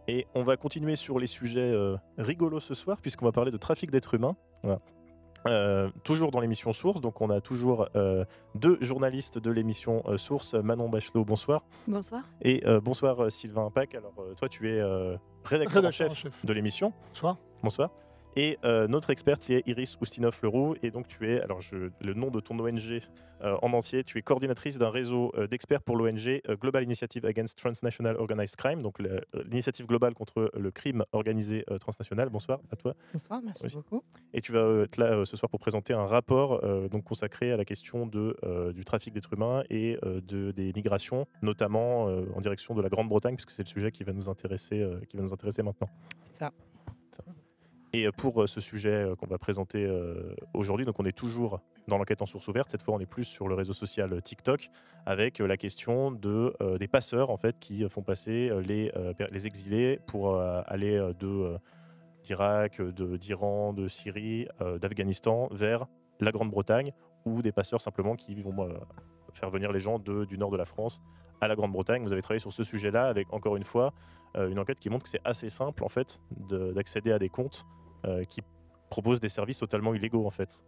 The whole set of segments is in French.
Et on va continuer sur les sujets rigolos ce soir, puisqu'on va parler de trafic d'êtres humains. Voilà. Toujours dans l'émission Source, donc on a toujours deux journalistes de l'émission Source, Manon Bachelot, bonsoir. Bonsoir. Et bonsoir Sylvain Pack. Alors toi tu es rédacteur en Rédacteur en chef chef. de l'émission. Bonsoir. Bonsoir. Et notre experte c'est Iris Oustinoff-Leroux. Et donc tu es, alors le nom de ton ONG en entier, tu es coordinatrice d'un réseau d'experts pour l'ONG Global Initiative Against Transnational Organized Crime, donc l'initiative globale contre le crime organisé transnational. Bonsoir à toi. Bonsoir, merci Oui. beaucoup. Et tu vas être là ce soir pour présenter un rapport donc consacré à la question du trafic d'êtres humains et des migrations, notamment en direction de la Grande-Bretagne, puisque c'est le sujet qui va nous intéresser maintenant. C'est ça. Et pour ce sujet qu'on va présenter aujourd'hui, donc on est toujours dans l'enquête en source ouverte. Cette fois, on est plus sur le réseau social TikTok, avec la question des passeurs en fait qui font passer les exilés pour aller d'Irak, d'Iran, de Syrie, d'Afghanistan vers la Grande-Bretagne, ou des passeurs simplement qui vont faire venir les gens du nord de la France à la Grande-Bretagne. Vous avez travaillé sur ce sujet-là avec, encore une fois, une enquête qui montre que c'est assez simple en fait d'accéder à des comptes qui proposent des services totalement illégaux en fait.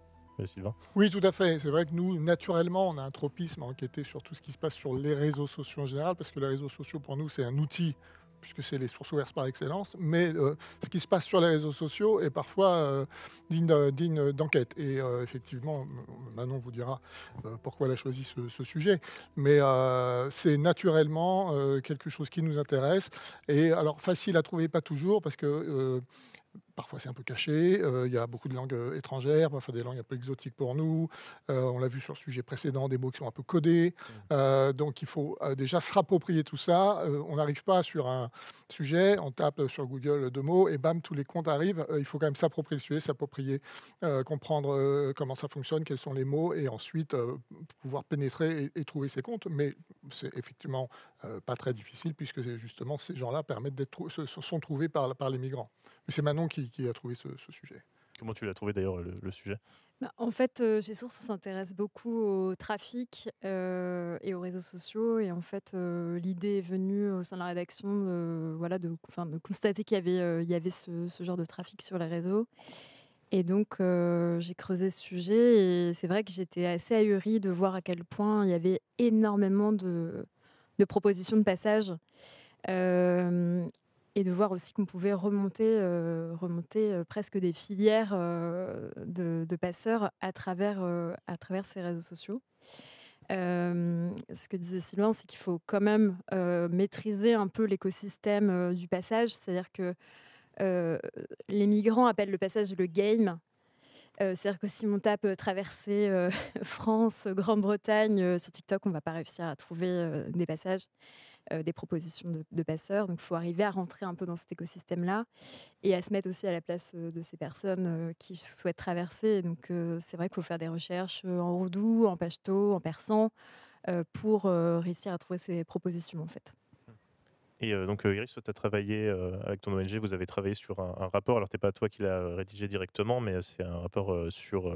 Sylvain. Oui, tout à fait. C'est vrai que nous, naturellement, on a un tropisme à enquêter sur tout ce qui se passe sur les réseaux sociaux en général, parce que les réseaux sociaux, pour nous, c'est un outil, puisque c'est les sources ouvertes par excellence. Mais ce qui se passe sur les réseaux sociaux est parfois digne d'enquête. Et effectivement, Manon vous dira pourquoi elle a choisi ce sujet. Mais c'est naturellement quelque chose qui nous intéresse. Et alors, facile à trouver, pas toujours, parce que parfois c'est un peu caché, il y a beaucoup de langues étrangères, parfois des langues un peu exotiques pour nous. On l'a vu sur le sujet précédent, des mots qui sont un peu codés. Donc il faut déjà se rapproprier tout ça. On n'arrive pas sur un sujet, on tape sur Google deux mots et bam, tous les comptes arrivent. Il faut quand même s'approprier le sujet, s'approprier, comprendre comment ça fonctionne, quels sont les mots, et ensuite pouvoir pénétrer et trouver ces comptes. Mais c'est effectivement pas très difficile, puisque justement ces gens-là permettent sont trouvés par les migrants. Mais c'est Manon qui a trouvé ce sujet. Comment tu l'as trouvé d'ailleurs le sujet? En fait, chez Source, on s'intéresse beaucoup au trafic et aux réseaux sociaux. Et en fait, l'idée est venue au sein de la rédaction de constater qu'il y avait ce genre de trafic sur les réseaux. Et donc, j'ai creusé ce sujet et c'est vrai que j'étais assez ahurie de voir à quel point il y avait énormément de propositions de passage. Et de voir aussi qu'on pouvait remonter presque des filières de passeurs à travers ces réseaux sociaux. Ce que disait Sylvain, c'est qu'il faut quand même maîtriser un peu l'écosystème du passage. C'est-à-dire que les migrants appellent le passage le game. C'est-à-dire que si on tape traverser France, Grande-Bretagne sur TikTok, on ne va pas réussir à trouver des passages. Des propositions de passeurs. Donc, il faut arriver à rentrer un peu dans cet écosystème-là et à se mettre aussi à la place de ces personnes qui souhaitent traverser. Et donc, c'est vrai qu'il faut faire des recherches en ourdou, en pachto, en persan pour réussir à trouver ces propositions, en fait. Et donc Iris, tu as travaillé avec ton ONG, vous avez travaillé sur un rapport, alors tu n'es pas toi qui l'as rédigé directement, mais c'est un rapport sur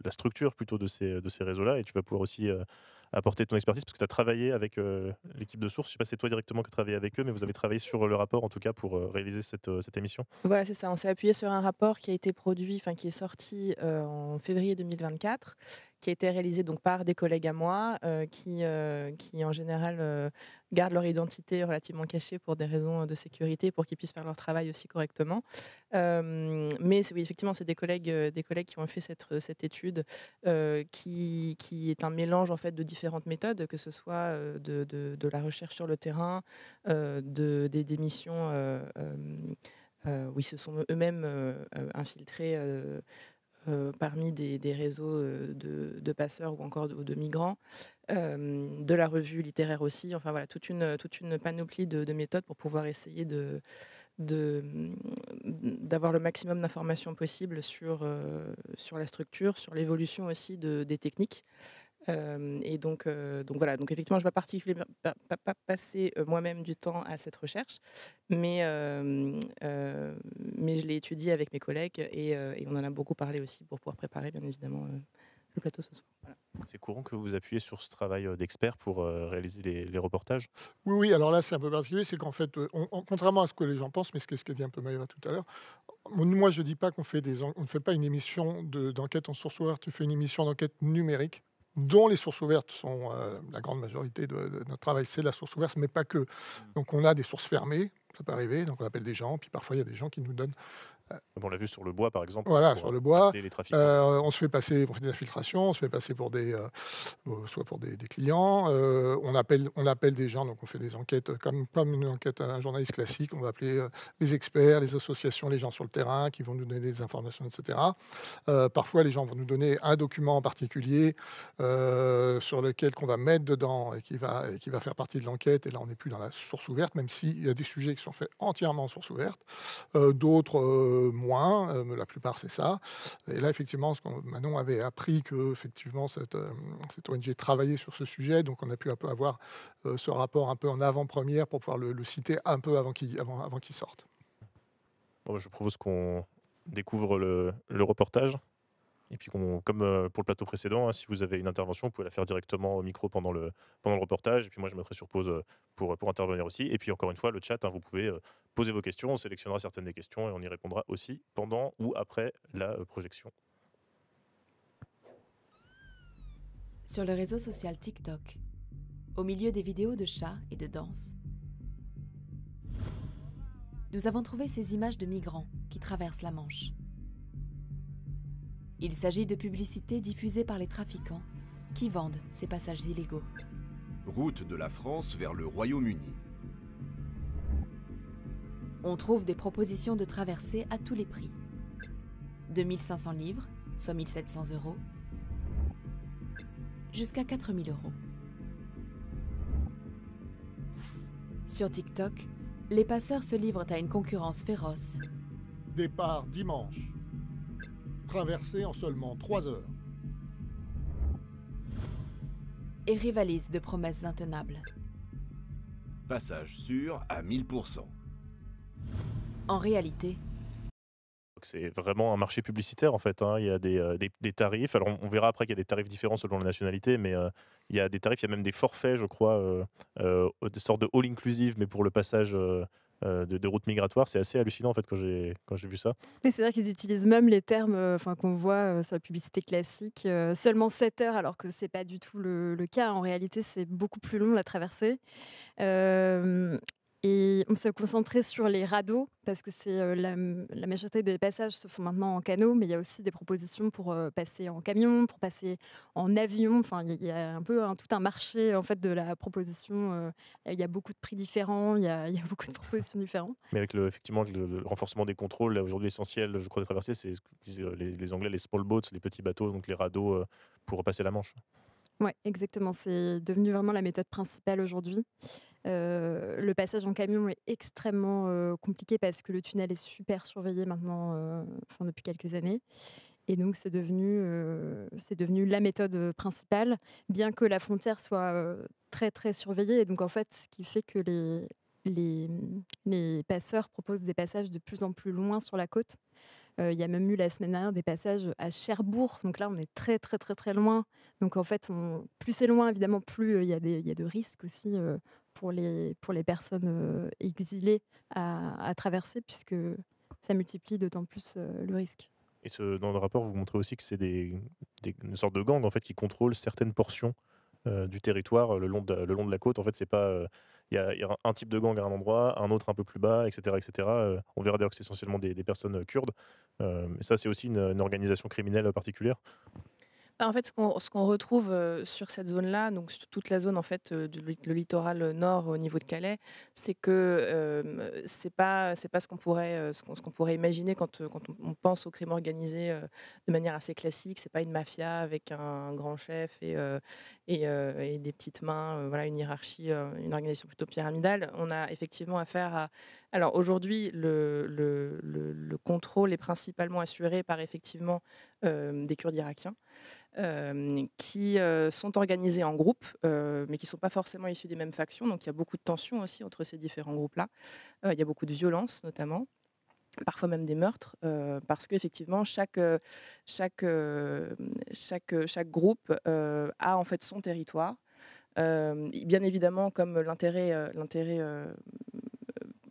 la structure plutôt de ces réseaux-là, et tu vas pouvoir aussi apporter ton expertise, parce que tu as travaillé avec l'équipe de Source. Je ne sais pas si c'est toi directement qui as travaillé avec eux, mais vous avez travaillé sur le rapport, en tout cas, pour réaliser cette émission. Voilà, c'est ça. On s'est appuyé sur un rapport qui a été produit, enfin qui est sorti en février 2024, qui a été réalisé donc par des collègues à moi, qui en général gardent leur identité relativement cachée pour des raisons de sécurité, pour qu'ils puissent faire leur travail aussi correctement. Mais oui, effectivement, c'est des collègues qui ont fait cette étude, qui est un mélange en fait de différentes méthodes, que ce soit de la recherche sur le terrain, des missions. Oui, se sont eux-mêmes infiltrés parmi des réseaux de passeurs ou encore de migrants, de la revue littéraire aussi. Enfin voilà, toute une panoplie de méthodes pour pouvoir essayer d'avoir le maximum d'informations possibles sur la structure, sur l'évolution aussi des techniques. Et donc voilà, donc effectivement, je ne vais pas particulièrement pas passer moi-même du temps à cette recherche, mais je l'ai étudiée avec mes collègues et on en a beaucoup parlé aussi pour pouvoir préparer bien évidemment le plateau ce soir. Voilà. C'est courant que vous appuyez sur ce travail d'expert pour réaliser les reportages? Oui, oui, alors là, c'est un peu particulier, c'est qu'en fait, contrairement à ce que les gens pensent, mais ce qu'a dit un peu Maëva tout à l'heure, moi, je ne dis pas on ne fait pas une émission d'enquête en source ouverte, tu fais une émission d'enquête numérique, dont les sources ouvertes sont la grande majorité de notre travail, c'est la source ouverte, mais pas que. Donc, on a des sources fermées, ça peut arriver, donc on appelle des gens, puis parfois, il y a des gens qui nous donnent. On l'a vu sur le bois, par exemple, Voilà, pour sur le bois. appeler les trafiquants. On se fait passer pour des infiltrations, on se fait passer pour soit pour des clients. On appelle des gens, donc on fait des enquêtes comme une enquête, un journaliste classique. On va appeler les experts, les associations, les gens sur le terrain qui vont nous donner des informations, etc. Parfois, les gens vont nous donner un document en particulier sur lequel qu'on va mettre dedans et qui va faire partie de l'enquête. Et là, on n'est plus dans la source ouverte, même s'il y a des sujets qui sont faits entièrement en source ouverte. D'autres moins, la plupart c'est ça. Et là, effectivement, Manon avait appris que effectivement, cette ONG travaillait sur ce sujet, donc on a pu un peu avoir ce rapport un peu en avant-première pour pouvoir le citer un peu avant qu'il sorte. Bon, je propose qu'on découvre le reportage. Et puis, comme pour le plateau précédent, si vous avez une intervention, vous pouvez la faire directement au micro pendant le reportage. Et puis moi, je mettrai sur pause pour intervenir aussi. Et puis, encore une fois, le chat, vous pouvez poser vos questions. On sélectionnera certaines des questions et on y répondra aussi pendant ou après la projection. Sur le réseau social TikTok, au milieu des vidéos de chats et de danse, nous avons trouvé ces images de migrants qui traversent la Manche. Il s'agit de publicités diffusées par les trafiquants qui vendent ces passages illégaux. Route de la France vers le Royaume-Uni. On trouve des propositions de traversée à tous les prix. De 1 500 livres, soit 1 700 €, jusqu'à 4 000 €. Sur TikTok, les passeurs se livrent à une concurrence féroce. Départ dimanche. Traversée en seulement 3 heures. Et rivalisent de promesses intenables. Passage sûr à 1000%. En réalité, c'est vraiment un marché publicitaire en fait. Il y a des tarifs. Alors on verra après qu'il y a des tarifs différents selon la nationalité, mais il y a des tarifs, il y a même des forfaits, je crois, des sortes de all inclusive, mais pour le passage de route migratoire. C'est assez hallucinant en fait quand j'ai vu ça. Mais c'est-à-dire qu'ils utilisent même les termes qu'on voit sur la publicité classique, seulement 7 heures, alors que c'est pas du tout le cas. En réalité, c'est beaucoup plus long la traversée. Et on s'est concentré sur les radeaux parce que c'est la majorité des passages se font maintenant en canot, mais il y a aussi des propositions pour passer en camion, pour passer en avion. Enfin, il y a un peu tout un marché en fait de la proposition. Il y a beaucoup de prix différents, il y a beaucoup de propositions différentes. Mais avec effectivement le renforcement des contrôles, là, aujourd'hui l'essentiel, je crois, des traversées, c'est ce que disent les Anglais, les small boats, les petits bateaux, donc les radeaux pour passer la Manche. Oui, exactement. C'est devenu vraiment la méthode principale aujourd'hui. Le passage en camion est extrêmement compliqué parce que le tunnel est super surveillé maintenant, depuis quelques années. Et donc, c'est devenu la méthode principale, bien que la frontière soit très, très surveillée. Et donc, en fait, ce qui fait que les passeurs proposent des passages de plus en plus loin sur la côte. Il y a même eu la semaine dernière des passages à Cherbourg. Donc là, on est très, très, très, très loin. Donc, en fait, plus c'est loin, évidemment, plus il y a de risques aussi pour les personnes exilées à traverser, puisque ça multiplie d'autant plus le risque. Et dans le rapport, vous montrez aussi que c'est une sorte de gang en fait, qui contrôle certaines portions du territoire le long de la côte. En fait, c'est pas... Il y a un type de gang à un endroit, un autre un peu plus bas, etc. etc. On verra d'ailleurs que c'est essentiellement des personnes kurdes. Mais ça, c'est aussi une organisation criminelle particulière. En fait, ce qu'on retrouve sur cette zone-là, donc sur toute la zone en fait, le littoral nord au niveau de Calais, c'est que c'est pas ce qu'on pourrait imaginer quand on pense au crime organisé de manière assez classique. C'est pas une mafia avec un grand chef et des petites mains, voilà, une hiérarchie, une organisation plutôt pyramidale. On a effectivement affaire à... Alors aujourd'hui, le contrôle est principalement assuré par effectivement des Kurdes irakiens. Qui sont organisés en groupes, mais qui ne sont pas forcément issus des mêmes factions. Donc il y a beaucoup de tensions aussi entre ces différents groupes-là. Il y a beaucoup de violence notamment. parfois même des meurtres, parce qu'effectivement chaque groupe a en fait son territoire. Bien évidemment, comme l'intérêt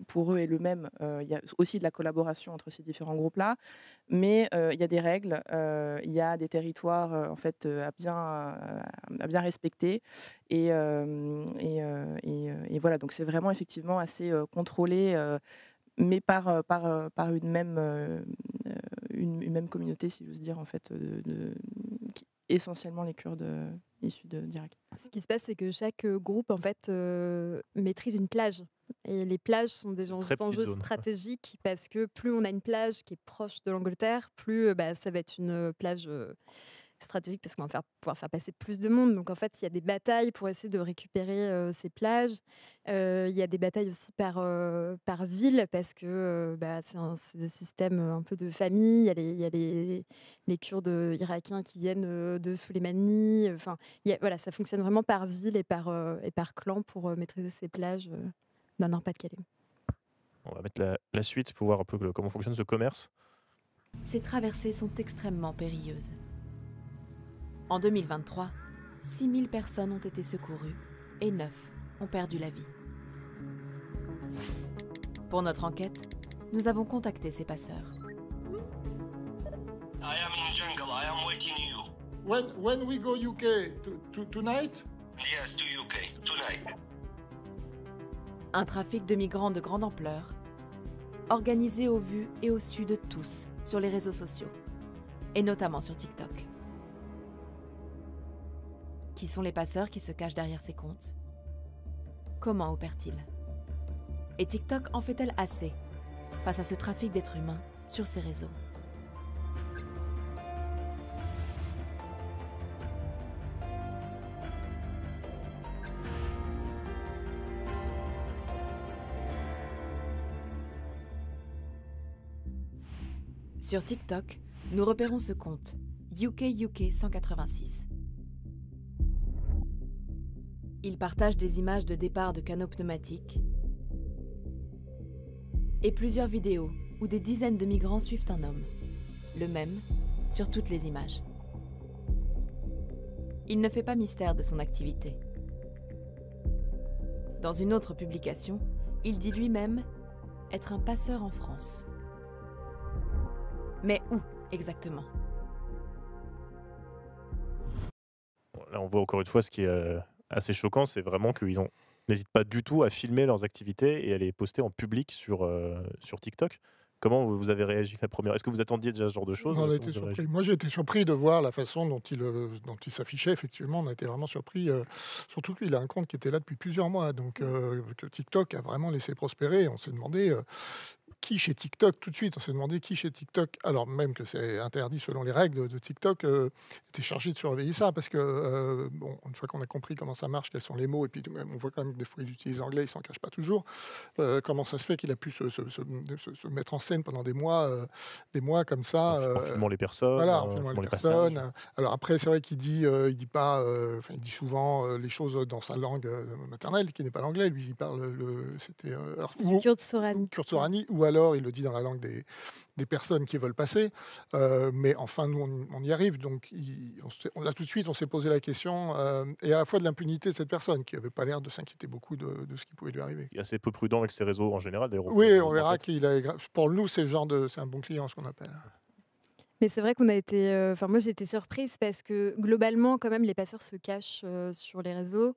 pour eux est le même, il y a aussi de la collaboration entre ces différents groupes-là, mais il y a des règles, il y a des territoires en fait à bien respecter, et voilà, donc c'est vraiment effectivement assez contrôlé, mais par une même communauté, si j'ose dire, en fait, essentiellement les Kurdes issus d'Irak. Ce qui se passe, c'est que chaque groupe en fait maîtrise une plage. Et les plages sont des Très petite enjeux zone. stratégiques parce que plus on a une plage qui est proche de l'Angleterre, plus ça va être une plage stratégique parce qu'on va pouvoir faire passer plus de monde. Donc en fait, il y a des batailles pour essayer de récupérer ces plages. Il y a des batailles aussi par ville parce que c'est des systèmes un peu de famille. Il y a les Kurdes irakiens qui viennent de Soleimani. Enfin, voilà, ça fonctionne vraiment par ville et par clan pour maîtriser ces plages dans le Nord-Pas-de-Calais. On va mettre la suite pour voir un peu comment fonctionne ce commerce. Ces traversées sont extrêmement périlleuses. En 2023, 6000 personnes ont été secourues et 9 ont perdu la vie. Pour notre enquête, nous avons contacté ces passeurs. I am in jungle. I am waiting you. When we go UK tonight? Yes, to UK tonight. Un trafic de migrants de grande ampleur, organisé au vu et au su de tous sur les réseaux sociaux, et notamment sur TikTok. Qui sont les passeurs qui se cachent derrière ces comptes? Comment opèrent-ils? Et TikTok en fait-elle assez face à ce trafic d'êtres humains sur ces réseaux? Sur TikTok, nous repérons ce compte, UK 186. Il partage des images de départ de canaux pneumatiques et plusieurs vidéos où des dizaines de migrants suivent un homme, le même sur toutes les images. Il ne fait pas mystère de son activité. Dans une autre publication, il dit lui-même être un passeur en France. Mais où exactement? Là, on voit encore une fois ce qui est assez choquant, c'est vraiment qu'ils n'hésitent pas du tout à filmer leurs activités et à les poster en public sur TikTok. Comment vous avez réagi la première? Est-ce que vous attendiez déjà ce genre de choses? On a été surpris. Moi, j'ai été surpris de voir la façon dont il s'affichait. Effectivement, on a été vraiment surpris. Surtout qu'il a un compte qui était là depuis plusieurs mois. Donc, que TikTok a vraiment laissé prospérer. On s'est demandé qui chez TikTok, tout de suite, on s'est demandé qui chez TikTok, alors même que c'est interdit selon les règles de TikTok, était chargé de surveiller ça. Parce que, une fois qu'on a compris comment ça marche, quels sont les mots, et puis on voit quand même que des fois il utilise l'anglais, il s'en cache pas toujours. Comment ça se fait qu'il a pu se mettre en scène pendant des mois comme ça. En filmant les personnes. Voilà, en filmant les personnes. Alors après, c'est vrai qu'il dit, il dit souvent les choses dans sa langue maternelle, qui n'est pas l'anglais. Lui, il parle c'était Kurde Sorani. Kurde Sorani, ou alors il le dit dans la langue des personnes qui veulent passer. Mais enfin, nous, on y arrive. Donc, là, tout de suite, on s'est posé la question, et à la fois de l'impunité de cette personne, qui n'avait pas l'air de s'inquiéter beaucoup de ce qui pouvait lui arriver. Il est assez peu prudent avec ses réseaux en général. Oui, on verra qu'il a. Pour nous, c'est un bon client, ce qu'on appelle. Mais c'est vrai qu'on a été. Moi, j'ai été surprise parce que globalement, quand même, les passeurs se cachent sur les réseaux.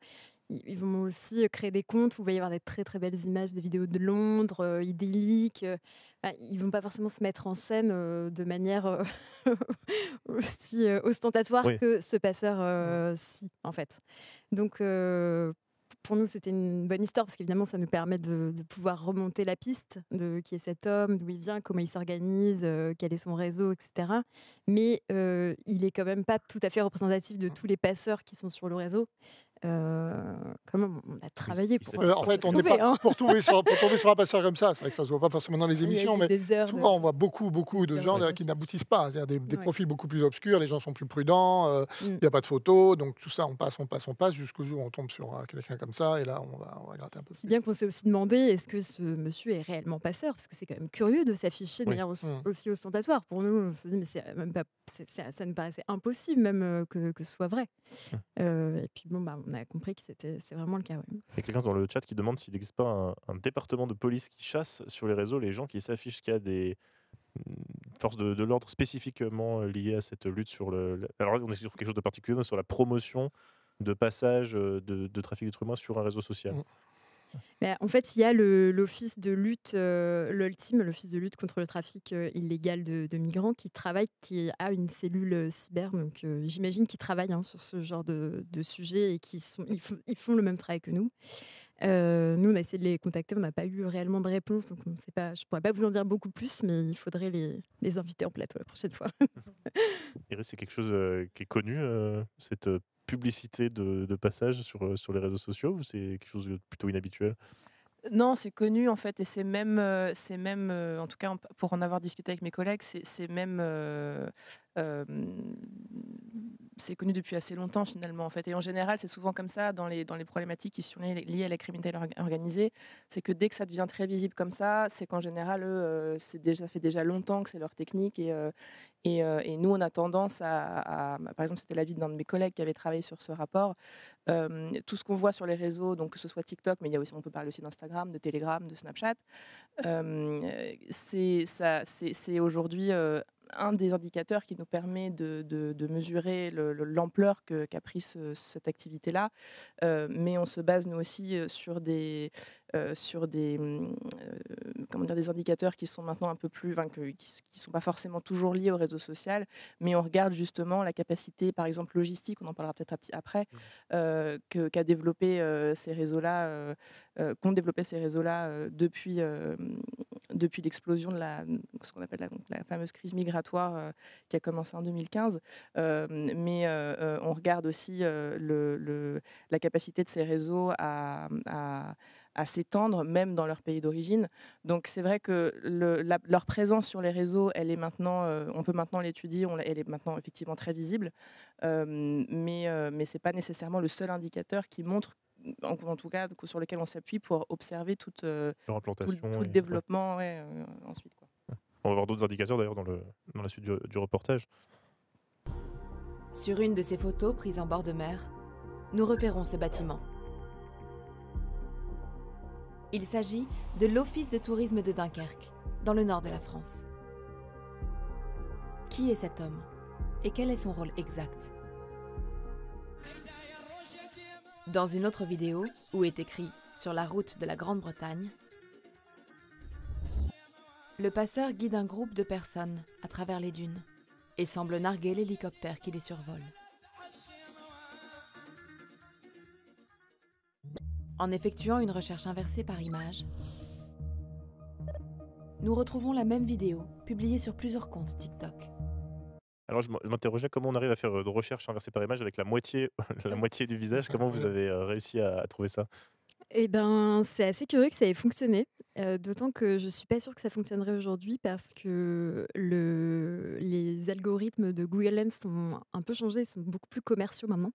Ils vont aussi créer des comptes où il va y avoir des très très belles images, des vidéos de Londres, idylliques. Ils vont pas forcément se mettre en scène de manière aussi ostentatoire que ce passeur-ci, en fait. Donc, pour nous, c'était une bonne histoire parce qu'évidemment, ça nous permet de pouvoir remonter la piste de qui est cet homme, d'où il vient, comment il s'organise, quel est son réseau, etc. Mais il est quand même pas tout à fait représentatif de tous les passeurs qui sont sur le réseau. Comment on a travaillé il pour, s'agit En fait, on n'est trouver, pas hein. Pour tomber sur un passeur comme ça. C'est vrai que ça se voit pas forcément dans les Il y a émissions, eu mais des heures souvent on voit beaucoup des de heures gens de d'ailleurs qui recherche. n'aboutissent pas. C'est-à-dire des Ouais. profils beaucoup plus obscurs, les gens sont plus prudents, il n'y a pas de photos, donc tout ça, on passe jusqu'au jour où on tombe sur quelqu'un comme ça, et là, on va gratter un peu Si plus. bien qu'on s'est aussi demandé, est-ce que ce monsieur est réellement passeur? Parce que c'est quand même curieux de s'afficher de Oui. manière aussi ostentatoire. Pour nous, on s'est dit, mais c'est même pas, ça nous paraissait impossible même que ce soit vrai. Et puis bon, bah, on a compris que c'est vraiment le cas. Ouais. Il y a quelqu'un dans le chat qui demande s'il n'existe pas un département de police qui chasse sur les réseaux les gens qui s'affichent, qu'il y a des forces de l'ordre spécifiquement liées à cette lutte sur alors là, on est sur quelque chose de particulier, mais sur la promotion de passage de trafic d'êtres humains sur un réseau social. Mais en fait, il y a l'office de lutte, l'Ultime, l'office de lutte contre le trafic illégal de migrants qui a une cellule cyber. Donc j'imagine qu'ils travaillent sur ce genre de sujet et ils font le même travail que nous. Nous, on a essayé de les contacter, on n'a pas eu réellement de réponse, donc je ne pourrais pas vous en dire beaucoup plus, mais il faudrait les inviter en plateau la prochaine fois. Iris, c'est quelque chose qui est connu, cette publicité de passage sur les réseaux sociaux, ou c'est quelque chose de plutôt inhabituel? Non, c'est connu en fait, et c'est même, en tout cas pour en avoir discuté avec mes collègues, c'est même, c'est connu depuis assez longtemps finalement en fait. Et en général, c'est souvent comme ça dans les problématiques qui sont liées à la criminalité organisée, c'est que dès que ça devient très visible comme ça, c'est qu'en général, eux, ça fait déjà longtemps que c'est leur technique, et nous, on a tendance par exemple, c'était l'avis d'un de mes collègues qui avait travaillé sur ce rapport. Tout ce qu'on voit sur les réseaux, donc que ce soit TikTok, mais on peut parler aussi d'Instagram, de Telegram, de Snapchat, c'est aujourd'hui un des indicateurs qui nous permet de mesurer l'ampleur qu'a pris cette activité-là. Mais on se base, nous aussi, sur des indicateurs qui sont maintenant un peu plus, qui sont pas forcément toujours liés au réseau social, mais on regarde justement la capacité, par exemple logistique, on en parlera peut-être après, qu'a développé ces réseaux-là, qu'ont développé ces réseaux-là depuis l'explosion de ce qu'on appelle la fameuse crise migratoire qui a commencé en 2015. Mais on regarde aussi la capacité de ces réseaux à s'étendre, même dans leur pays d'origine. Donc c'est vrai que leur présence sur les réseaux, elle est maintenant, on peut maintenant l'étudier, elle est maintenant effectivement très visible, mais ce n'est pas nécessairement le seul indicateur qui montre, en tout cas sur lequel on s'appuie pour observer tout Leur implantation le et développement ensuite. Quoi. on va voir d'autres indicateurs d'ailleurs dans la suite du reportage. Sur une de ces photos prises en bord de mer, nous repérons ce bâtiment. Il s'agit de l'Office de tourisme de Dunkerque, dans le nord de la France. Qui est cet homme et quel est son rôle exact? Dans une autre vidéo, où est écrit « Sur la route de la Grande-Bretagne », le passeur guide un groupe de personnes à travers les dunes et semble narguer l'hélicoptère qui les survole. En effectuant une recherche inversée par image, nous retrouvons la même vidéo publiée sur plusieurs comptes TikTok. Alors je m'interrogeais comment on arrive à faire de recherche inversée par image avec la moitié du visage. Comment vous avez réussi à trouver ça? Eh ben, c'est assez curieux que ça ait fonctionné, d'autant que je suis pas sûre que ça fonctionnerait aujourd'hui parce que les algorithmes de Google Lens ont un peu changé, ils sont beaucoup plus commerciaux maintenant.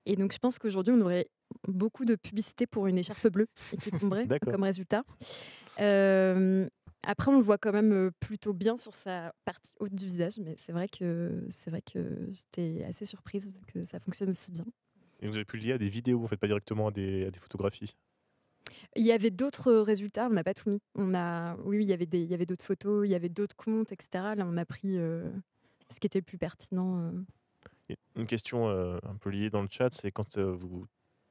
Et donc je pense qu'aujourd'hui, on aurait beaucoup de publicité pour une écharpe bleue et qui tomberait D'accord. comme résultat. Après, on le voit quand même plutôt bien sur sa partie haute du visage, mais c'est vrai que j'étais assez surprise que ça fonctionne aussi bien. Et vous avez pu le lier à des vidéos, en fait, pas directement à des photographies? Il y avait d'autres résultats, on n'a pas tout mis. Oui, il y avait d'autres photos, il y avait d'autres comptes, etc. Là, on a pris ce qui était le plus pertinent. Et une question un peu liée dans le chat, c'est quand vous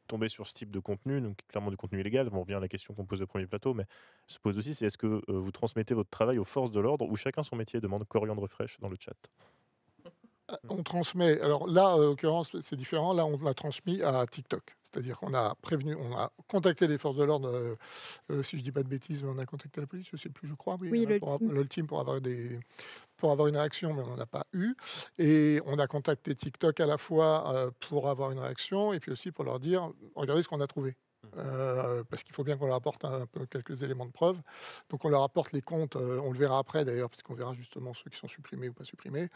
tombez sur ce type de contenu, donc clairement du contenu illégal, on revient à la question qu'on pose au premier plateau, mais se pose aussi, c'est est-ce que vous transmettez votre travail aux forces de l'ordre ou chacun son métier, demande Coriandre Fraîche dans le chat? On transmet. Alors là, en l'occurrence, c'est différent. Là, on l'a transmis à TikTok. C'est-à-dire qu'on a prévenu, on a contacté les forces de l'ordre. Si je dis pas de bêtises, on a contacté la police, je sais plus, je crois. Oui, l'Ultime. l'Ultime pour avoir pour avoir une réaction, mais on n'en a pas eu. Et on a contacté TikTok à la fois pour avoir une réaction et puis aussi pour leur dire regardez ce qu'on a trouvé. Parce qu'il faut bien qu'on leur apporte un peu quelques éléments de preuve. Donc on leur apporte les comptes, on le verra après d'ailleurs, parce qu'on verra justement ceux qui sont supprimés ou pas supprimés.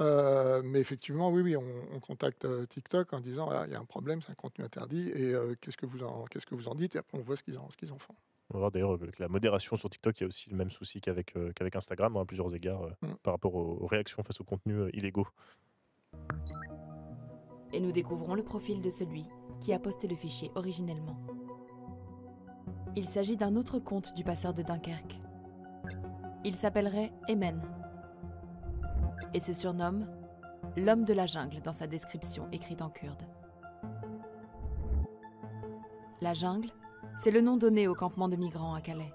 Mais effectivement, oui, on contacte TikTok en disant voilà, il y a un problème, c'est un contenu interdit, et qu'est-ce que vous en dites, et après on voit ce qu'ils en font. On va voir d'ailleurs avec la modération sur TikTok, il y a aussi le même souci qu'avec Instagram, hein, à plusieurs égards, par rapport aux réactions face aux contenus illégaux. Et nous découvrons le profil de celui qui a posté le fichier originellement. Il s'agit d'un autre compte du passeur de Dunkerque. Il s'appellerait Emen et se surnomme l'homme de la jungle dans sa description écrite en kurde. La jungle, c'est le nom donné au campement de migrants à Calais.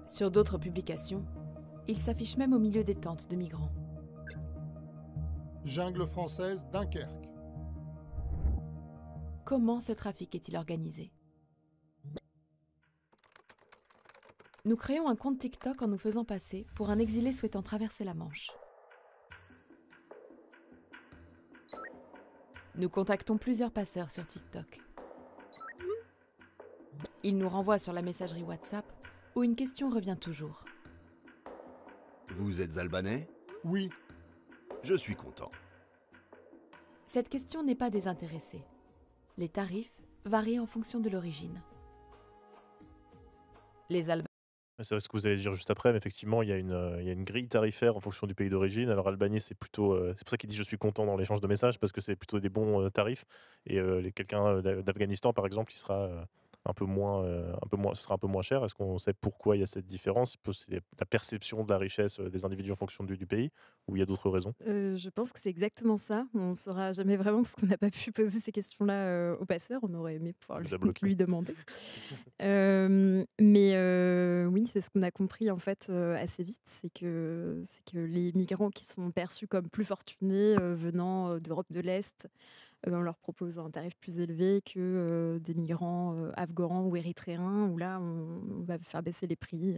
Sur d'autres publications, il s'affiche même au milieu des tentes de migrants. Jungle française, Dunkerque. Comment ce trafic est-il organisé? Nous créons un compte TikTok en nous faisant passer pour un exilé souhaitant traverser la Manche. Nous contactons plusieurs passeurs sur TikTok. Ils nous renvoient sur la messagerie WhatsApp où une question revient toujours. Vous êtes albanais? Oui, Je suis content. Cette question n'est pas désintéressée. Les tarifs varient en fonction de l'origine. Les Albanais C'est ce que vous allez dire juste après, mais effectivement, il y a une grille tarifaire en fonction du pays d'origine. Alors, Albanie, c'est plutôt. C'est pour ça qu'il dit je suis content dans l'échange de messages, parce que c'est plutôt des bons tarifs. Et quelqu'un d'Afghanistan, par exemple, il sera ce sera un peu moins cher. Est-ce qu'on sait pourquoi il y a cette différence? C'est la perception de la richesse des individus en fonction du pays, ou il y a d'autres raisons? Je pense que c'est exactement ça. On ne saura jamais vraiment parce qu'on n'a pas pu poser ces questions-là au passeur. On aurait aimé pouvoir On vous a bloqué. lui demander. Oui, c'est ce qu'on a compris en fait assez vite, c'est que les migrants qui sont perçus comme plus fortunés venant d'Europe de l'Est, on leur propose un tarif plus élevé que des migrants afghans ou érythréens, où là on va faire baisser les prix.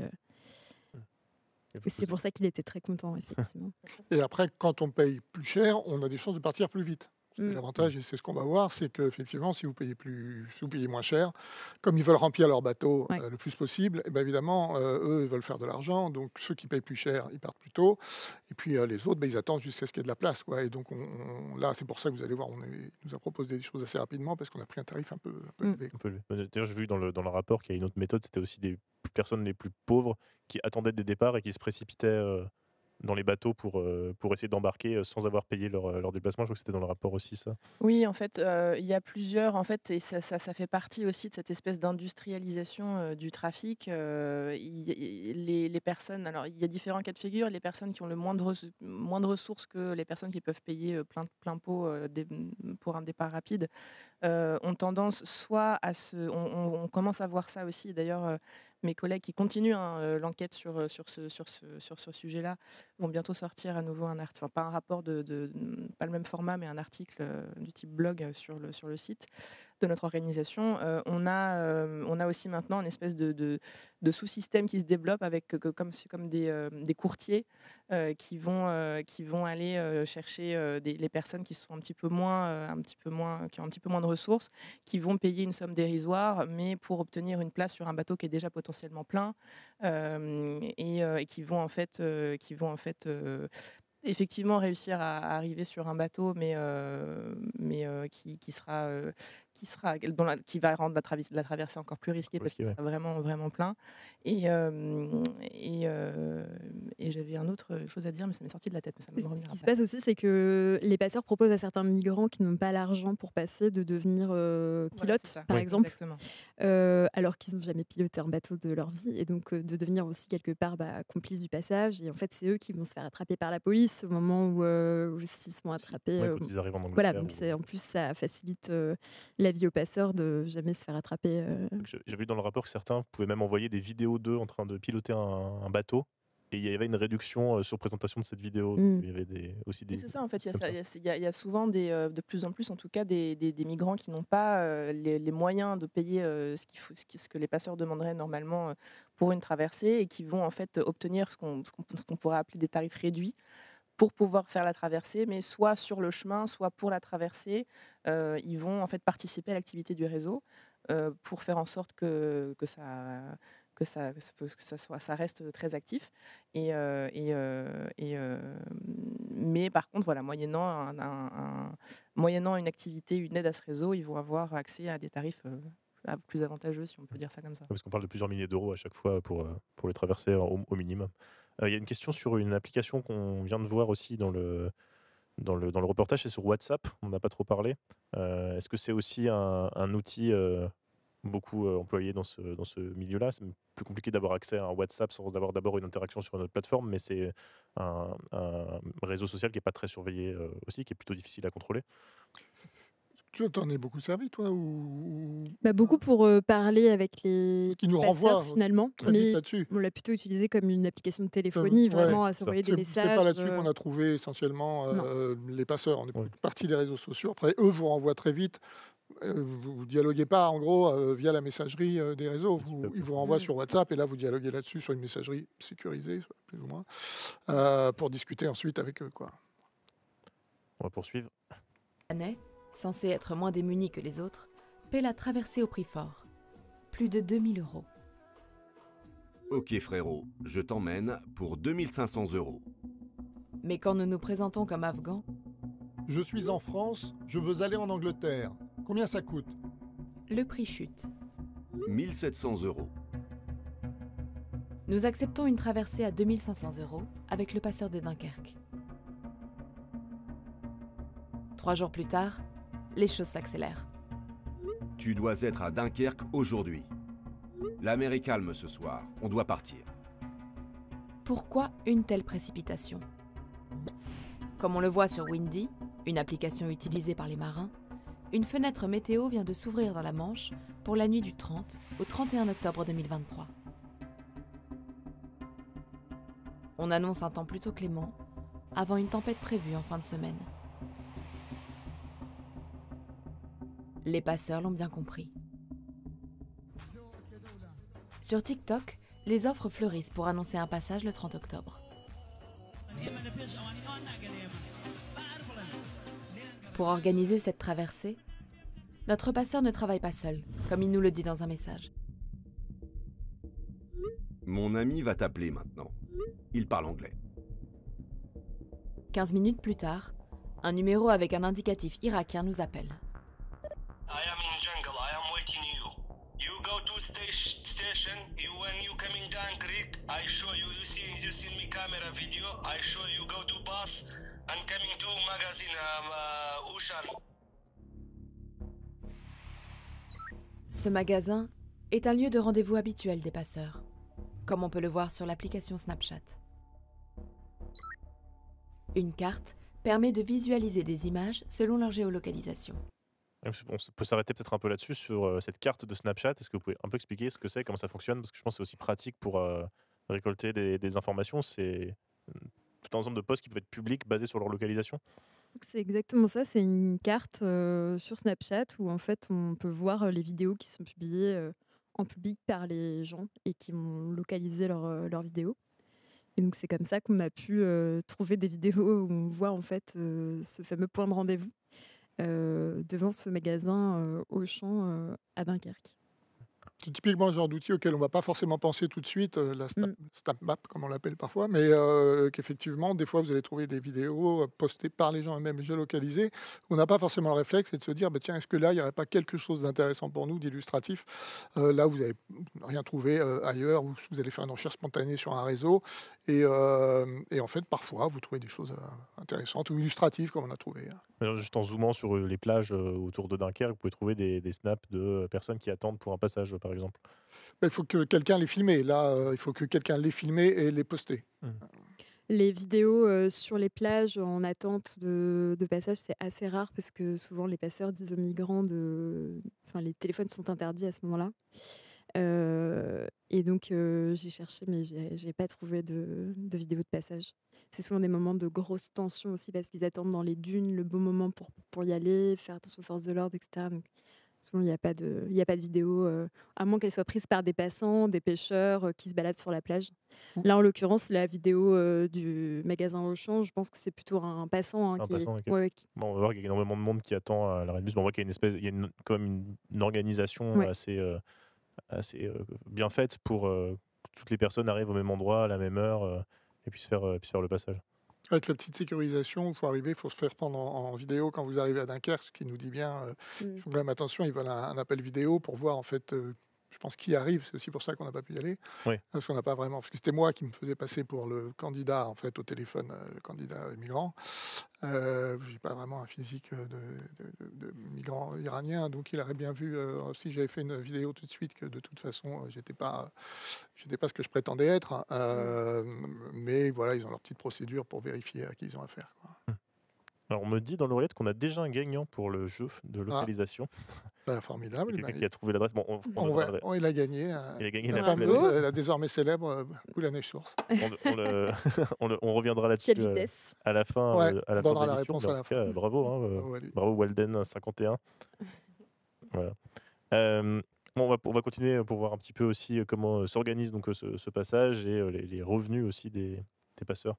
Et c'est pour ça qu'il était très content, effectivement. et après, quand on paye plus cher, on a des chances de partir plus vite. L'avantage, et c'est ce qu'on va voir, c'est qu'effectivement, si vous payez moins cher, comme ils veulent remplir leur bateau Ouais. le plus possible, et bien évidemment, eux, ils veulent faire de l'argent. Donc, ceux qui payent plus cher, ils partent plus tôt. Et puis, les autres, ils attendent jusqu'à ce qu'il y ait de la place, quoi. Et donc, là, c'est pour ça que vous allez voir, il nous a proposé des choses assez rapidement parce qu'on a pris un tarif un peu élevé. Un peu D'ailleurs, j'ai vu dans le rapport qu'il y a une autre méthode, c'était aussi des personnes les plus pauvres qui attendaient des départs et qui se précipitaient dans les bateaux pour essayer d'embarquer sans avoir payé leur déplacement. Je crois que c'était dans le rapport aussi, ça. Oui, en fait, il y a plusieurs, en fait, et ça fait partie aussi de cette espèce d'industrialisation du trafic. Les personnes, alors il y a différents cas de figure. Les personnes qui ont le moins de ressources que les personnes qui peuvent payer plein pot pour un départ rapide ont tendance soit à on commence à voir ça aussi. D'ailleurs, mes collègues qui continuent l'enquête sur ce sujet-là vont bientôt sortir à nouveau un article, enfin, pas un rapport pas le même format, mais un article du type blog sur le site de notre organisation. On a aussi maintenant une espèce de sous-système qui se développe avec comme des courtiers qui vont aller chercher les personnes qui sont qui ont un petit peu moins de ressources, qui vont payer une somme dérisoire, mais pour obtenir une place sur un bateau qui est déjà potentiellement plein, et qui vont en fait effectivement réussir à arriver sur un bateau, mais qui va rendre la traversée encore plus risquée parce qu'il Risqué, sera vraiment, vraiment plein. Et j'avais une autre chose à dire, mais ça m'est sorti de la tête. Mais ça me Ce reviendra qui se après. passe aussi, c'est que les passeurs proposent à certains migrants qui n'ont pas l'argent pour passer de devenir Voilà, pilote, c'est ça. par Oui. exemple, Exactement. alors qu'ils n'ont jamais piloté un bateau de leur vie, et donc de devenir aussi quelque part complices du passage. Et en fait, c'est eux qui vont se faire attraper par la police au moment où s'ils sont attrapés. Ouais, quand ils arrivent en Voilà, Angleterre. donc en plus, ça facilite la vie aux passeurs de jamais se faire attraper. J'ai vu dans le rapport que certains pouvaient même envoyer des vidéos d'eux en train de piloter un bateau Et il y avait une réduction sur présentation de cette vidéo. Il y avait aussi Oui, des... c'est ça, en fait, comme ça. il y a souvent de plus en plus, en tout cas, des migrants qui n'ont pas les moyens de payer ce que les passeurs demanderaient normalement pour une traversée et qui vont en fait obtenir ce qu'on pourrait appeler des tarifs réduits pour pouvoir faire la traversée, mais soit sur le chemin, soit pour la traversée, ils vont en fait participer à l'activité du réseau pour faire en sorte ça reste très actif. Mais par contre, voilà, moyennant une activité, une aide à ce réseau, ils vont avoir accès à des tarifs plus avantageux, si on peut dire ça comme ça. Parce qu'on parle de plusieurs milliers d'euros à chaque fois pour les traverser au minimum. Il y a une question sur une application qu'on vient de voir aussi dans le reportage, c'est sur WhatsApp, on n'a pas trop parlé. Est-ce que c'est aussi un outil beaucoup employé dans ce milieu-là? C'est plus compliqué d'avoir accès à un WhatsApp sans avoir d'abord une interaction sur notre plateforme, mais c'est un réseau social qui n'est pas très surveillé aussi, qui est plutôt difficile à contrôler. Tu t'en es beaucoup servi, toi ou... Beaucoup pour parler avec les Ce qui nous passeurs, renvoie finalement, très vite mais là-dessus. on l'a plutôt utilisé comme une application de téléphonie, vraiment à s'envoyer des C'est pas messages. là-dessus qu'on a trouvé essentiellement Non. les passeurs. On est Ouais. parti des réseaux sociaux. Après, eux vous renvoient très vite. Vous dialoguez pas, en gros, via la messagerie des réseaux. Ils vous renvoient sur WhatsApp et là, vous dialoguez là-dessus sur une messagerie sécurisée, plus ou moins, pour discuter ensuite avec eux, quoi. On va poursuivre. Annette, censé être moins démuni que les autres, paie la traversée au prix fort. Plus de 2000 €. Ok frérot, je t'emmène pour 2500 €. Mais quand nous nous présentons comme Afghans, Je suis en France, je veux aller en Angleterre. Combien ça coûte? le prix chute. 1700 €. Nous acceptons une traversée à 2500 € avec le passeur de Dunkerque. 3 jours plus tard, les choses s'accélèrent. Tu dois être à Dunkerque aujourd'hui. La mer est calme ce soir, on doit partir. Pourquoi une telle précipitation? Comme on le voit sur Windy, une application utilisée par les marins, une fenêtre météo vient de s'ouvrir dans la Manche pour la nuit du 30 au 31 octobre 2023. On annonce un temps plutôt clément avant une tempête prévue en fin de semaine. Les passeurs l'ont bien compris. Sur TikTok, les offres fleurissent pour annoncer un passage le 30 octobre. Pour organiser cette traversée, notre passeur ne travaille pas seul, comme il nous le dit dans un message. Mon ami va t'appeler maintenant. Il parle anglais. 15 minutes plus tard, un numéro avec un indicatif irakien nous appelle. I am in jungle. I am waiting you. You go to station. When you coming down creek, I show you. You see me camera video. I show you go to bus and coming to magazine Ocean. Ce magasin est un lieu de rendez-vous habituel des passeurs, comme on peut le voir sur l'application Snapchat. Une carte permet de visualiser des images selon leur géolocalisation. On peut s'arrêter peut-être un peu là-dessus, sur cette carte de Snapchat. Est-ce que vous pouvez un peu expliquer ce que c'est, comment ça fonctionne? Parce que je pense que c'est aussi pratique pour récolter des informations. C'est tout un ensemble de posts qui peuvent être publics basés sur leur localisation. C'est exactement ça, c'est une carte sur Snapchat où en fait on peut voir les vidéos qui sont publiées en public par les gens et qui ont localisé leurs vidéos. Et donc c'est comme ça qu'on a pu trouver des vidéos où on voit en fait ce fameux point de rendez-vous devant ce magasin Auchan à Dunkerque. C'est typiquement le genre d'outil auquel on ne va pas forcément penser tout de suite, la Snap Map, comme on l'appelle parfois, mais qu'effectivement, des fois, vous allez trouver des vidéos postées par les gens eux-mêmes géolocalisées. On n'a pas forcément le réflexe, c'est de se dire, bah, tiens, est-ce que là, il n'y aurait pas quelque chose d'intéressant pour nous, d'illustratif, là où vous n'avez rien trouvé ailleurs, ou vous allez faire une recherche spontanée sur un réseau, et en fait, parfois, vous trouvez des choses intéressantes ou illustratives, comme on a trouvé. Alors, juste en zoomant sur les plages autour de Dunkerque, vous pouvez trouver des snaps de personnes qui attendent pour un passage, par exemple. Il faut que quelqu'un les filme. Là, il faut que quelqu'un les filme et les poste. Les vidéos sur les plages en attente de passage, c'est assez rare parce que souvent les passeurs disent aux migrants les téléphones sont interdits à ce moment-là. Et donc, j'ai cherché, mais j'ai pas trouvé de vidéo de passage. C'est souvent des moments de grosse tension aussi parce qu'ils attendent dans les dunes le bon moment pour y aller, faire attention aux forces de l'ordre, etc. Donc, souvent, il y a pas de vidéo, à moins qu'elle soit prise par des passants, des pêcheurs qui se baladent sur la plage. Là, en l'occurrence, la vidéo du magasin Auchan, je pense que c'est plutôt un passant Un qui passant, ok. ouais, ouais, Bon, on va voir qu'il y a énormément de monde qui attend à l'arrêt de bus. Bon, on voit qu'il y a quand même une organisation Ouais. assez bien faite pour que toutes les personnes arrivent au même endroit, à la même heure, et puissent faire le passage. Avec la petite sécurisation, il faut arriver, il faut se faire prendre en vidéo quand vous arrivez à Dunkerque, ce qui nous dit bien, ils font quand même attention, ils veulent un appel vidéo pour voir en fait, je pense qui arrive, c'est aussi pour ça qu'on n'a pas pu y aller. Oui. Parce qu'on n'a pas vraiment, parce que c'était moi qui me faisais passer pour le candidat en fait au téléphone, le candidat migrant. J'ai pas vraiment un physique de migrant iranien, donc il aurait bien vu si j'avais fait une vidéo tout de suite que de toute façon j'étais pas ce que je prétendais être. Mais voilà, ils ont leur petite procédure pour vérifier à qui ils ont affaire, quoi. Alors, on me dit dans l'oreillette qu'on a déjà un gagnant pour le jeu de localisation. Bah, formidable. Il y a bah, quelqu'un qui a trouvé l'adresse. Bon, il a gagné. il a gagné La la fameuse, Bravo. la désormais célèbre Boule à neige source. on reviendra là-dessus Quelle vitesse. à la fin, Ouais, à la on fin donnera de la l'émission. réponse Mais à en la tout cas, bravo, hein, Bravo à lui. bravo Walden 51. Voilà. Bon, on va continuer pour voir un petit peu aussi comment s'organise donc ce passage et les revenus aussi des passeurs.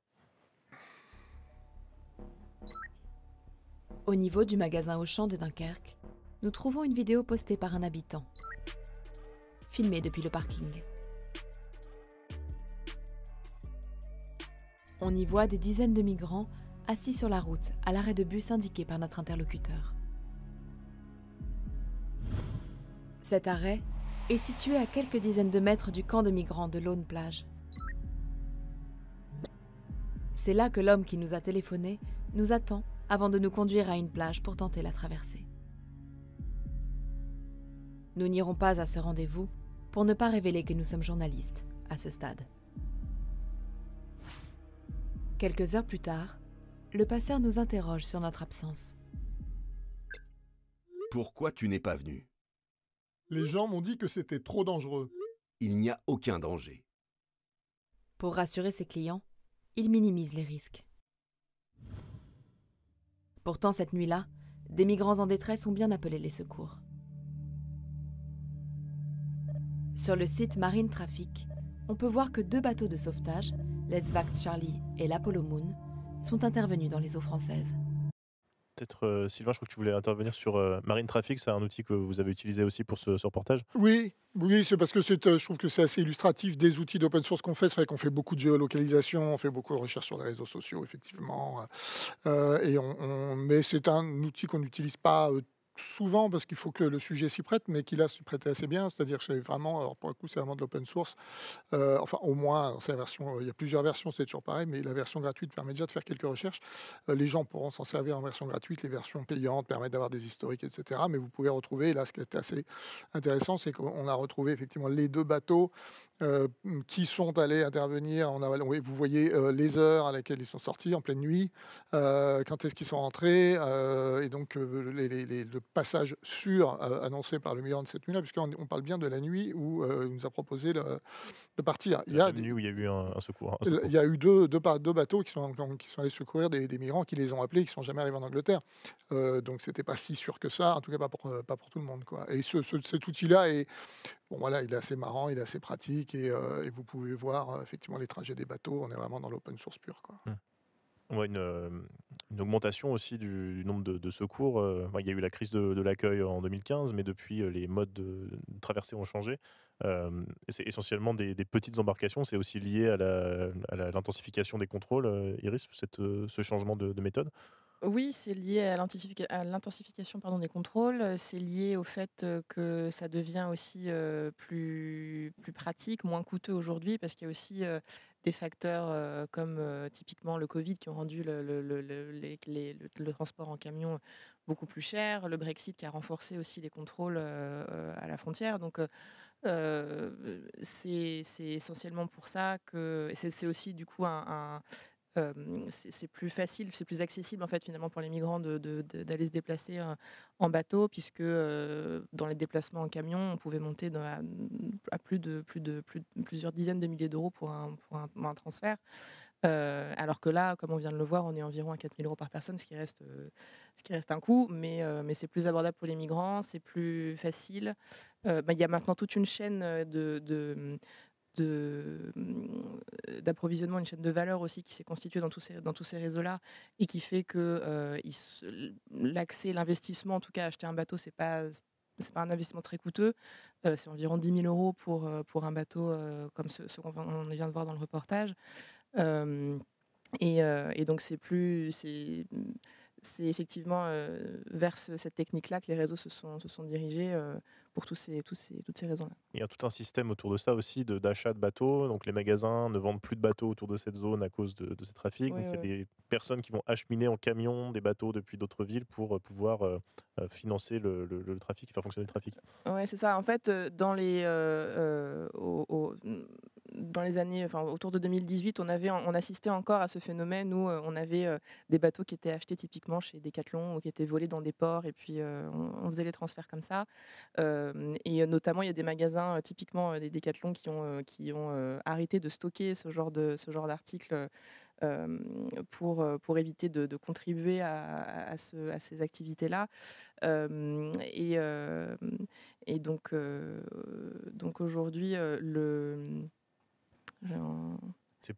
Au niveau du magasin Auchan de Dunkerque, nous trouvons une vidéo postée par un habitant, filmée depuis le parking. On y voit des dizaines de migrants assis sur la route à l'arrêt de bus indiqué par notre interlocuteur. Cet arrêt est situé à quelques dizaines de mètres du camp de migrants de Lone Plage. C'est là que l'homme qui nous a téléphoné nous attend avant de nous conduire à une plage pour tenter la traversée. Nous n'irons pas à ce rendez-vous pour ne pas révéler que nous sommes journalistes à ce stade. Quelques heures plus tard, le passeur nous interroge sur notre absence. Pourquoi tu n'es pas venu? Les gens m'ont dit que c'était trop dangereux. Il n'y a aucun danger. Pour rassurer ses clients, il minimise les risques. Pourtant, cette nuit-là, des migrants en détresse ont bien appelé les secours. Sur le site Marine Traffic, on peut voir que 2 bateaux de sauvetage, l'Esvact Charlie et l'Apollo Moon, sont intervenus dans les eaux françaises. Peut-être, Sylvain, je crois que tu voulais intervenir sur Marine Traffic. C'est un outil que vous avez utilisé aussi pour ce reportage. Oui, c'est parce que je trouve que c'est assez illustratif des outils d'open source qu'on fait. C'est vrai qu'on fait beaucoup de géolocalisation, on fait beaucoup de recherches sur les réseaux sociaux, effectivement. Mais c'est un outil qu'on n'utilise pas souvent parce qu'il faut que le sujet s'y prête, mais qui là s'y prêtait assez bien. C'est-à-dire que c'est vraiment, alors pour le coup, c'est vraiment de l'open source. Enfin, au moins, dans sa version, il y a plusieurs versions, c'est toujours pareil, mais la version gratuite permet déjà de faire quelques recherches. Les gens pourront s'en servir en version gratuite, les versions payantes permettent d'avoir des historiques, etc. Mais vous pouvez retrouver, là, ce qui est assez intéressant, c'est qu'on a retrouvé effectivement les 2 bateaux qui sont allés intervenir. Oui, vous voyez les heures à laquelle ils sont sortis en pleine nuit, quand est-ce qu'ils sont rentrés, et donc le passage sûr annoncé par le migrant de cette nuit-là, puisqu'on parle bien de la nuit où il nous a proposé de partir. Il y a La nuit où il y a eu un secours. il y a eu deux bateaux qui sont allés secourir des migrants qui les ont appelés, qui ne sont jamais arrivés en Angleterre. Donc c'était pas si sûr que ça, en tout cas pas pour tout le monde, quoi. Et cet outil-là est bon, voilà, il est assez marrant, il est assez pratique, et vous pouvez voir effectivement les trajets des bateaux. On est vraiment dans l'open source pur, quoi. On voit une augmentation aussi du nombre de secours. Il y a eu la crise de l'accueil en 2015, mais depuis, les modes de traversée ont changé. Et c'est essentiellement des petites embarcations. C'est aussi lié à l'intensification des contrôles, Iris, ce changement de méthode. Oui, c'est lié à l'intensification des contrôles. C'est lié au fait que ça devient aussi plus pratique, moins coûteux aujourd'hui, parce qu'il y a aussi des facteurs comme typiquement le Covid qui ont rendu le transport en camion beaucoup plus cher, le Brexit qui a renforcé aussi les contrôles à la frontière. Donc c'est essentiellement pour ça que c'est aussi du coup c'est plus facile, c'est plus accessible en fait finalement pour les migrants d'aller se déplacer en bateau, puisque dans les déplacements en camion, on pouvait monter à plusieurs dizaines de milliers d'euros pour un transfert. Alors que là, comme on vient de le voir, on est environ à 4 000 euros par personne, ce qui reste un coût, mais c'est plus abordable pour les migrants, c'est plus facile. Il y a maintenant toute une chaîne d'approvisionnement, une chaîne de valeur aussi qui s'est constituée dans tous ces réseaux-là, et qui fait que l'accès, l'investissement, en tout cas acheter un bateau, c'est pas un investissement très coûteux. C'est environ 10 000 euros pour un bateau comme ce qu'on vient de voir dans le reportage. Et donc c'est effectivement vers cette technique-là que les réseaux se sont dirigés pour toutes ces raisons-là. Il y a tout un système autour de ça aussi d'achat de bateaux. Donc les magasins ne vendent plus de bateaux autour de cette zone à cause de ces trafics. Oui, donc il y a des personnes qui vont acheminer en camion des bateaux depuis d'autres villes pour pouvoir financer le trafic, faire fonctionner le trafic. Oui, c'est ça. En fait, dans les années, autour de 2018, on assistait encore à ce phénomène où on avait des bateaux qui étaient achetés typiquement chez Decathlon ou qui étaient volés dans des ports, et puis on faisait les transferts comme ça. Et notamment, il y a des magasins typiquement des Decathlon qui ont arrêté de stocker ce genre d'articles pour éviter de contribuer à ces activités-là. Et donc aujourd'hui,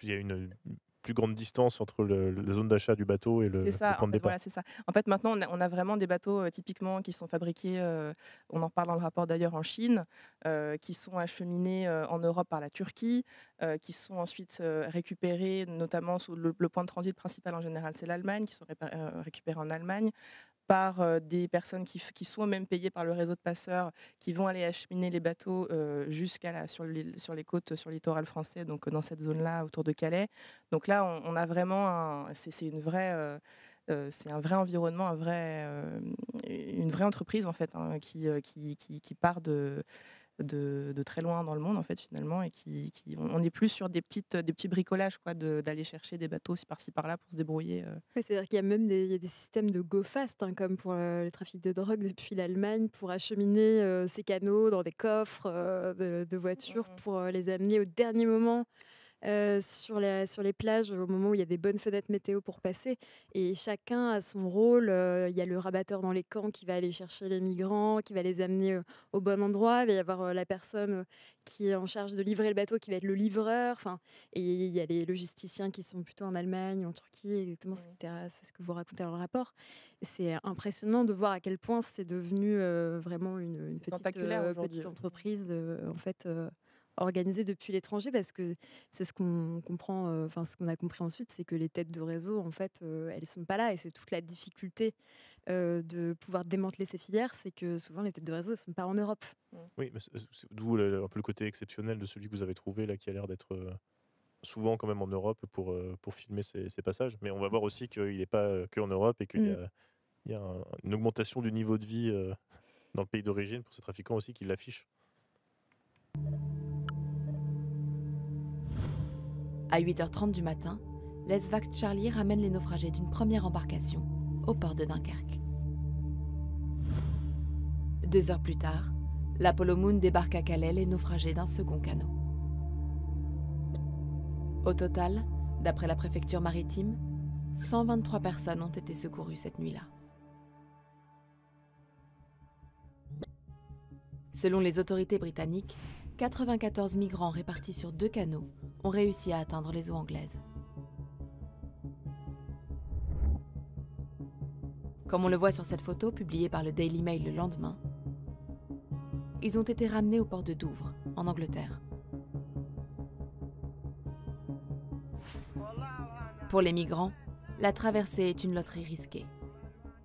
Il y a une plus grande distance entre la zone d'achat du bateau et le point de départ. Voilà, c'est ça. En fait, maintenant, on a vraiment des bateaux typiquement qui sont fabriqués, on en reparle dans le rapport d'ailleurs, en Chine, qui sont acheminés en Europe par la Turquie, qui sont ensuite récupérés, notamment sous le point de transit principal en général, c'est l'Allemagne, qui sont récupérés en Allemagne par des personnes qui sont même payées par le réseau de passeurs, qui vont aller acheminer les bateaux sur les côtes, sur le littoral français, donc dans cette zone-là autour de Calais. Donc là, on a vraiment c'est un vrai environnement, une vraie entreprise en fait, qui part de très loin dans le monde en fait finalement, et on est plus sur des petits bricolages quoi, d'aller chercher des bateaux par-ci par-là pour se débrouiller. Ouais, c'est-à-dire qu'il y a même des systèmes de go fast, hein, comme pour le trafic de drogue depuis l'Allemagne, pour acheminer ces canaux dans des coffres de voitures pour les amener au dernier moment sur les plages, au moment où il y a des bonnes fenêtres météo pour passer. Et chacun a son rôle. Il y a le rabatteur dans les camps qui va aller chercher les migrants, qui va les amener au bon endroit. Il va y avoir la personne qui est en charge de livrer le bateau, qui va être le livreur. Et il y a les logisticiens qui sont plutôt en Allemagne, en Turquie. Exactement, c'est ce que vous racontez dans le rapport. C'est impressionnant de voir à quel point c'est devenu vraiment une petite entreprise en fait. Organisée depuis l'étranger, parce que c'est ce qu'on comprend, ce qu'on a compris ensuite, c'est que les têtes de réseau, en fait, elles sont pas là, et c'est toute la difficulté de pouvoir démanteler ces filières, c'est que souvent les têtes de réseau, elles sont pas en Europe. Oui, mais c'est d'où un peu le côté exceptionnel de celui que vous avez trouvé là, qui a l'air d'être souvent quand même en Europe pour filmer ces passages. Mais on va voir aussi qu'il n'est pas que en Europe, et qu'il y a une augmentation du niveau de vie dans le pays d'origine pour ces trafiquants aussi qui l'affichent. À 8h30 du matin, l'Esvagt Charlie ramène les naufragés d'une première embarcation au port de Dunkerque. 2 heures plus tard, l'Apollo Moon débarque à Calais les naufragés d'un second canot. Au total, d'après la préfecture maritime, 123 personnes ont été secourues cette nuit-là. Selon les autorités britanniques, 94 migrants répartis sur 2 canots ont réussi à atteindre les eaux anglaises. Comme on le voit sur cette photo publiée par le Daily Mail le lendemain, ils ont été ramenés au port de Douvres, en Angleterre. Pour les migrants, la traversée est une loterie risquée.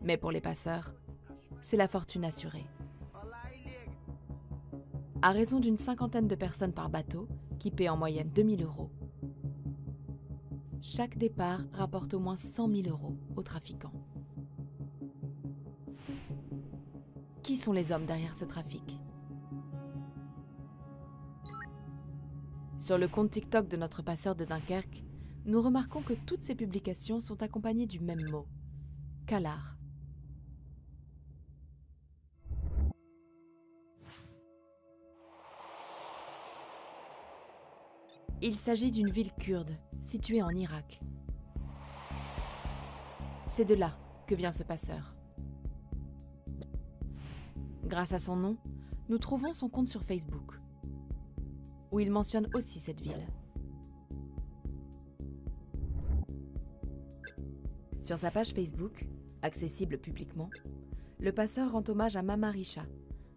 Mais pour les passeurs, c'est la fortune assurée. À raison d'une 50aine de personnes par bateau, qui paient en moyenne 2 000 euros, chaque départ rapporte au moins 100 000 euros aux trafiquants. Qui sont les hommes derrière ce trafic ? Sur le compte TikTok de notre passeur de Dunkerque, nous remarquons que toutes ces publications sont accompagnées du même mot, Kalar. Il s'agit d'une ville kurde, située en Irak. C'est de là que vient ce passeur. Grâce à son nom, nous trouvons son compte sur Facebook, où il mentionne aussi cette ville. Sur sa page Facebook, accessible publiquement, le passeur rend hommage à Mama Risha,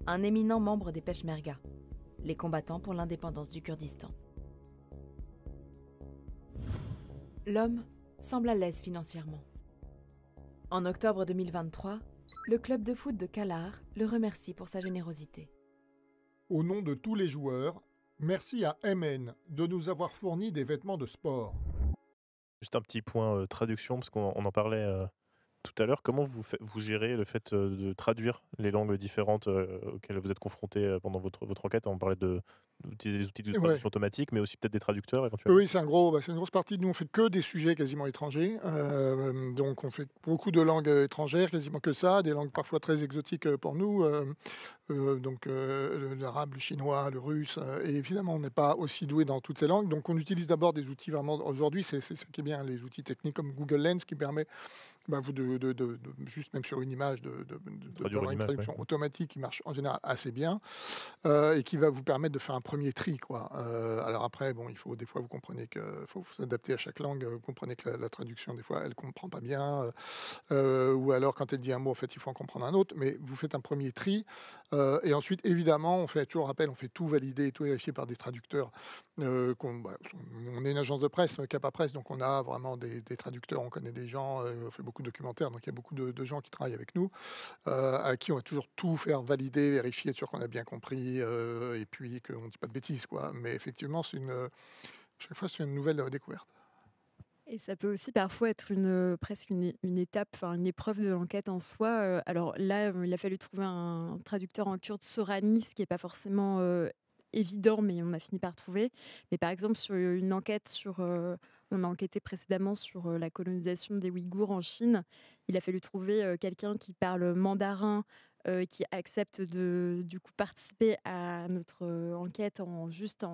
un éminent membre des Peshmerga, les combattants pour l'indépendance du Kurdistan. L'homme semble à l'aise financièrement. En octobre 2023, le club de foot de Kalar le remercie pour sa générosité. Au nom de tous les joueurs, merci à MN de nous avoir fourni des vêtements de sport. Juste un petit point traduction, parce qu'on en parlait tout à l'heure. Comment vous gérez le fait de traduire les langues différentes auxquelles vous êtes confrontés pendant votre enquête? On parlait d'utiliser des outils de traduction automatique, mais aussi peut-être des traducteurs éventuellement. Oui, c'est une grosse partie. Nous, on fait que des sujets quasiment étrangers. Donc, on fait beaucoup de langues étrangères, quasiment que ça, des langues parfois très exotiques pour nous. Donc, l'arabe, le chinois, le russe. Et évidemment, on n'est pas aussi doué dans toutes ces langues. Donc, on utilise d'abord des outils vraiment. Aujourd'hui, c'est ce qui est bien, les outils techniques comme Google Lens qui permet vous juste même sur une image d'avoir une traduction automatique qui marche en général assez bien et qui va vous permettre de faire un premier tri, quoi. Alors après, bon, il faut des fois vous comprenez que faut s'adapter à chaque langue. Vous comprenez que la traduction des fois elle comprend pas bien ou alors quand elle dit un mot en fait il faut en comprendre un autre. Mais vous faites un premier tri et ensuite évidemment on fait toujours appel, on fait tout valider, tout vérifier par des traducteurs. On est une agence de presse, Capa Presse, donc on a vraiment des traducteurs, on connaît des gens, on fait beaucoup de documentaires, donc il y a beaucoup de gens qui travaillent avec nous, à qui on va toujours tout faire valider, vérifier, être sûr qu'on a bien compris, et puis qu'on ne dit pas de bêtises, quoi. Mais effectivement, chaque fois, c'est une nouvelle découverte. Et ça peut aussi parfois être presque une étape, une épreuve de l'enquête en soi. Alors là, il a fallu trouver un traducteur en kurde Sorani, ce qui n'est pas forcément évident, mais on a fini par trouver. Mais par exemple, sur une enquête on a enquêté précédemment sur la colonisation des Ouïghours en Chine. Il a fallu trouver quelqu'un qui parle mandarin, qui accepte de du coup participer à notre enquête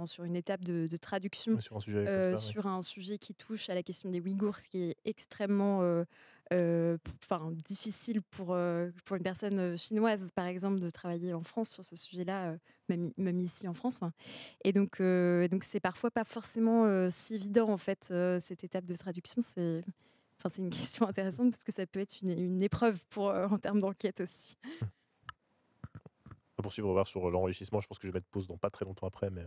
sur une étape de traduction sur un sujet comme ça, sur un sujet qui touche à la question des Ouïghours, ce qui est extrêmement difficile pour une personne chinoise, par exemple, de travailler en France sur ce sujet-là, même ici en France. Et donc c'est parfois pas forcément si évident, en fait, cette étape de traduction. C'est une question intéressante parce que ça peut être une épreuve en termes d'enquête aussi. On va poursuivre, on va voir sur l'enrichissement. Je pense que je vais mettre pause dans pas très longtemps après. Mais...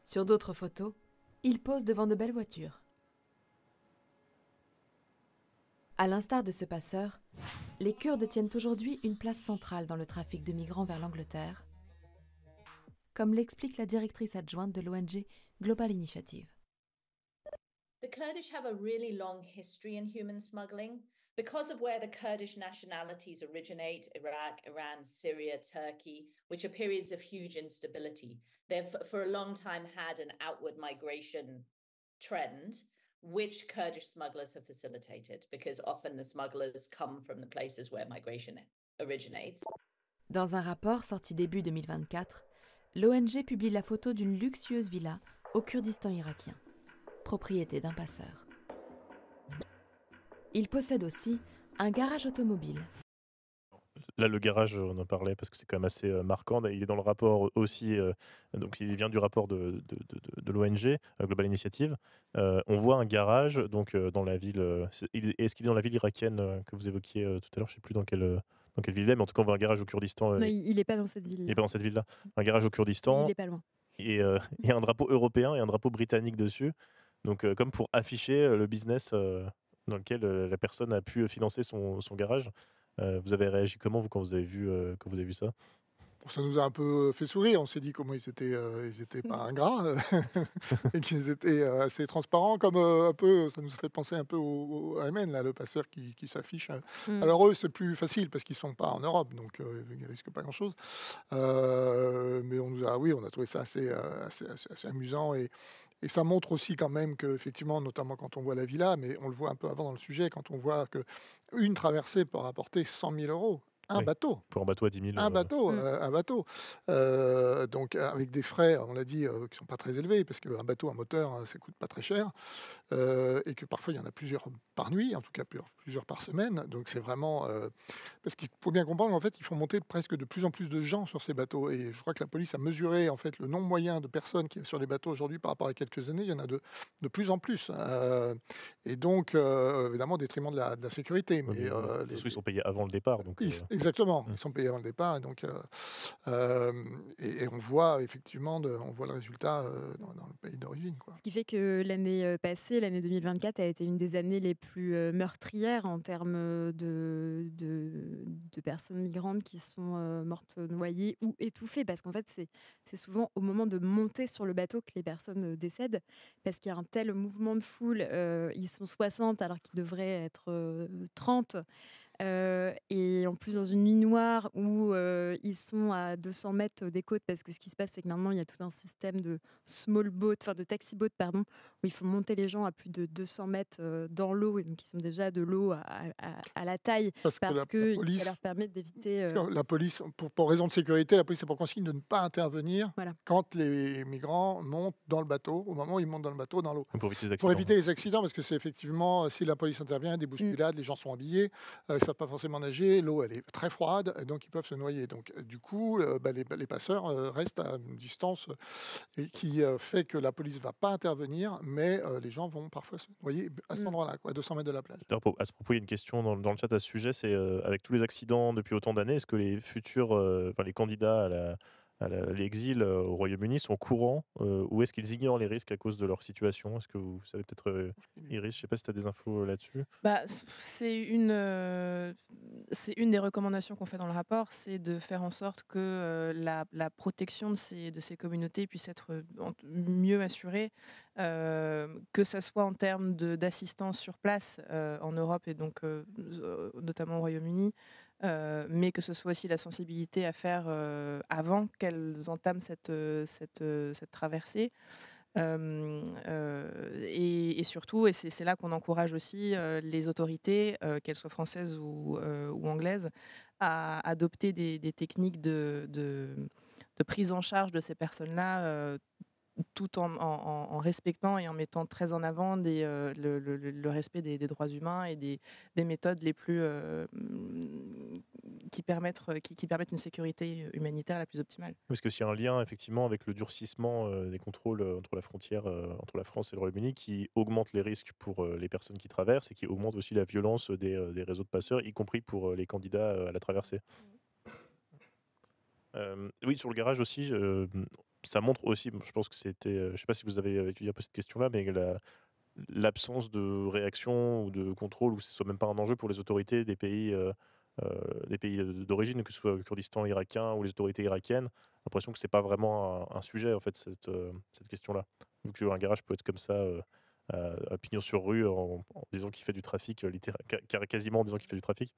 Sur d'autres photos, il pose devant de belles voitures. À l'instar de ce passeur, les Kurdes tiennent aujourd'hui une place centrale dans le trafic de migrants vers l'Angleterre, comme l'explique la directrice adjointe de l'ONG Global Initiative. The Kurdish have a really long history in human smuggling because of where the Kurdish nationalities originate: Iraq, Iran, Syria, Turkey, which are periods of huge instability. They've for a long time had an outward migration trend, which Kurdish smugglers have facilitated, because often the smugglers come from the places where migration originates. Dans un rapport sorti début 2024, l'ONG publie la photo d'une luxueuse villa au Kurdistan irakien, propriété d'un passeur. Il possède aussi un garage automobile. Là, le garage, on en parlait parce que c'est quand même assez marquant. Il est dans le rapport aussi, donc il vient du rapport de l'ONG, Global Initiative. On voit un garage donc, dans la ville. Est-ce qu'il est dans la ville irakienne que vous évoquiez tout à l'heure? Je ne sais plus dans quelle ville il est, mais en tout cas, on voit un garage au Kurdistan. Non, il n'est pas dans cette ville. Il n'est pas dans cette ville-là. Un garage au Kurdistan. Il n'est pas loin. Et il y a un drapeau européen et un drapeau britannique dessus. Donc, comme pour afficher le business dans lequel la personne a pu financer son garage. Vous avez réagi comment, vous, quand vous avez vu ça? Bon, ça nous a un peu fait sourire. On s'est dit comment ils étaient pas ingrats et qu'ils étaient assez transparents. Comme un peu, ça nous a fait penser un peu au Ayman, là, le passeur qui s'affiche. Alors eux, c'est plus facile parce qu'ils sont pas en Europe, donc ils risquent pas grand-chose. Mais on a trouvé ça assez amusant et ça montre aussi quand même que, effectivement, notamment quand on voit la villa, mais on le voit un peu avant dans le sujet, quand on voit qu'une traversée peut rapporter 100 000 €. Un Oui. bateau. Pour un bateau à 10 000. Un bateau. Donc avec des frais, on l'a dit, qui sont pas très élevés, parce qu'un bateau, un moteur, ça coûte pas très cher, et que parfois il y en a plusieurs par nuit, en tout cas plusieurs par semaine. Donc c'est vraiment parce qu'il faut bien comprendre qu'en fait, ils font monter presque de plus en plus de gens sur ces bateaux. Et je crois que la police a mesuré en fait le nombre moyen de personnes qui est sur les bateaux aujourd'hui par rapport à quelques années. Il y en a de plus en plus. Et donc évidemment au détriment de la sécurité. Oui, Mais parce qu'ils sont payés avant le départ. Donc, exactement, ils sont payés avant le départ. Et donc et on voit effectivement on voit le résultat dans le pays d'origine, quoi. Ce qui fait que l'année passée, l'année 2024, a été une des années les plus meurtrières en termes de personnes migrantes qui sont mortes noyées ou étouffées. Parce qu'en fait, c'est souvent au moment de monter sur le bateau que les personnes décèdent. Parce qu'il y a un tel mouvement de foule. Ils sont 60 alors qu'ils devraient être 30. Et en plus dans une nuit noire où ils sont à 200 mètres des côtes, parce que ce qui se passe, c'est que maintenant il y a tout un système de small boat, enfin de taxi boat, pardon, où il faut monter les gens à plus de 200 mètres dans l'eau, et donc ils sont déjà de l'eau à la taille, parce que ça leur permet d'éviter... La police, pour raison de sécurité, la police a pour consigne de ne pas intervenir quand les migrants montent dans le bateau, au moment où ils montent dans le bateau, dans l'eau. Pour éviter les accidents, parce que c'est effectivement, si la police intervient, des bousculades, les gens sont habillés, ils ne savent pas forcément nager, l'eau elle est très froide, donc ils peuvent se noyer. Donc du coup, les passeurs restent à une distance et qui fait que la police ne va pas intervenir, mais les gens vont parfois se noyer à cet endroit-là, à 200 mètres de la plage. À ce propos, il y a une question dans le chat à ce sujet, c'est avec tous les accidents depuis autant d'années, est-ce que les futurs, les candidats à l'exil au Royaume-Uni sont au courant ou est-ce qu'ils ignorent les risques à cause de leur situation? Est-ce que vous savez peut-être, Iris, je ne sais pas si tu as des infos là-dessus? C'est une des recommandations qu'on fait dans le rapport, c'est de faire en sorte que la protection de ces communautés puisse être mieux assurée, que ce soit en termes d'assistance sur place en Europe et donc notamment au Royaume-Uni, mais que ce soit aussi la sensibilité à faire avant qu'elles entament cette traversée. Et surtout, et c'est là qu'on encourage aussi les autorités, qu'elles soient françaises ou anglaises, à adopter des techniques de prise en charge de ces personnes-là, tout en respectant et en mettant très en avant le respect des droits humains et des méthodes les plus qui permettent une sécurité humanitaire la plus optimale. Parce que s'il y a un lien effectivement avec le durcissement des contrôles entre la frontière entre la France et le Royaume-Uni qui augmente les risques pour les personnes qui traversent et qui augmente aussi la violence des réseaux de passeurs, y compris pour les candidats à la traversée. Oui, sur le garage aussi, ça montre aussi, je pense que c'était, je ne sais pas si vous avez étudié un peu cette question-là, mais l'absence de réaction ou de contrôle, ou ce soit même pas un enjeu pour les autorités des pays d'origine, que ce soit le Kurdistan irakien ou les autorités irakiennes. L'impression que c'est pas vraiment un sujet en fait cette question-là. Vu qu'un garage peut être comme ça à pignon sur rue en disant qu'il fait du trafic, quasiment en disant qu'il fait du trafic.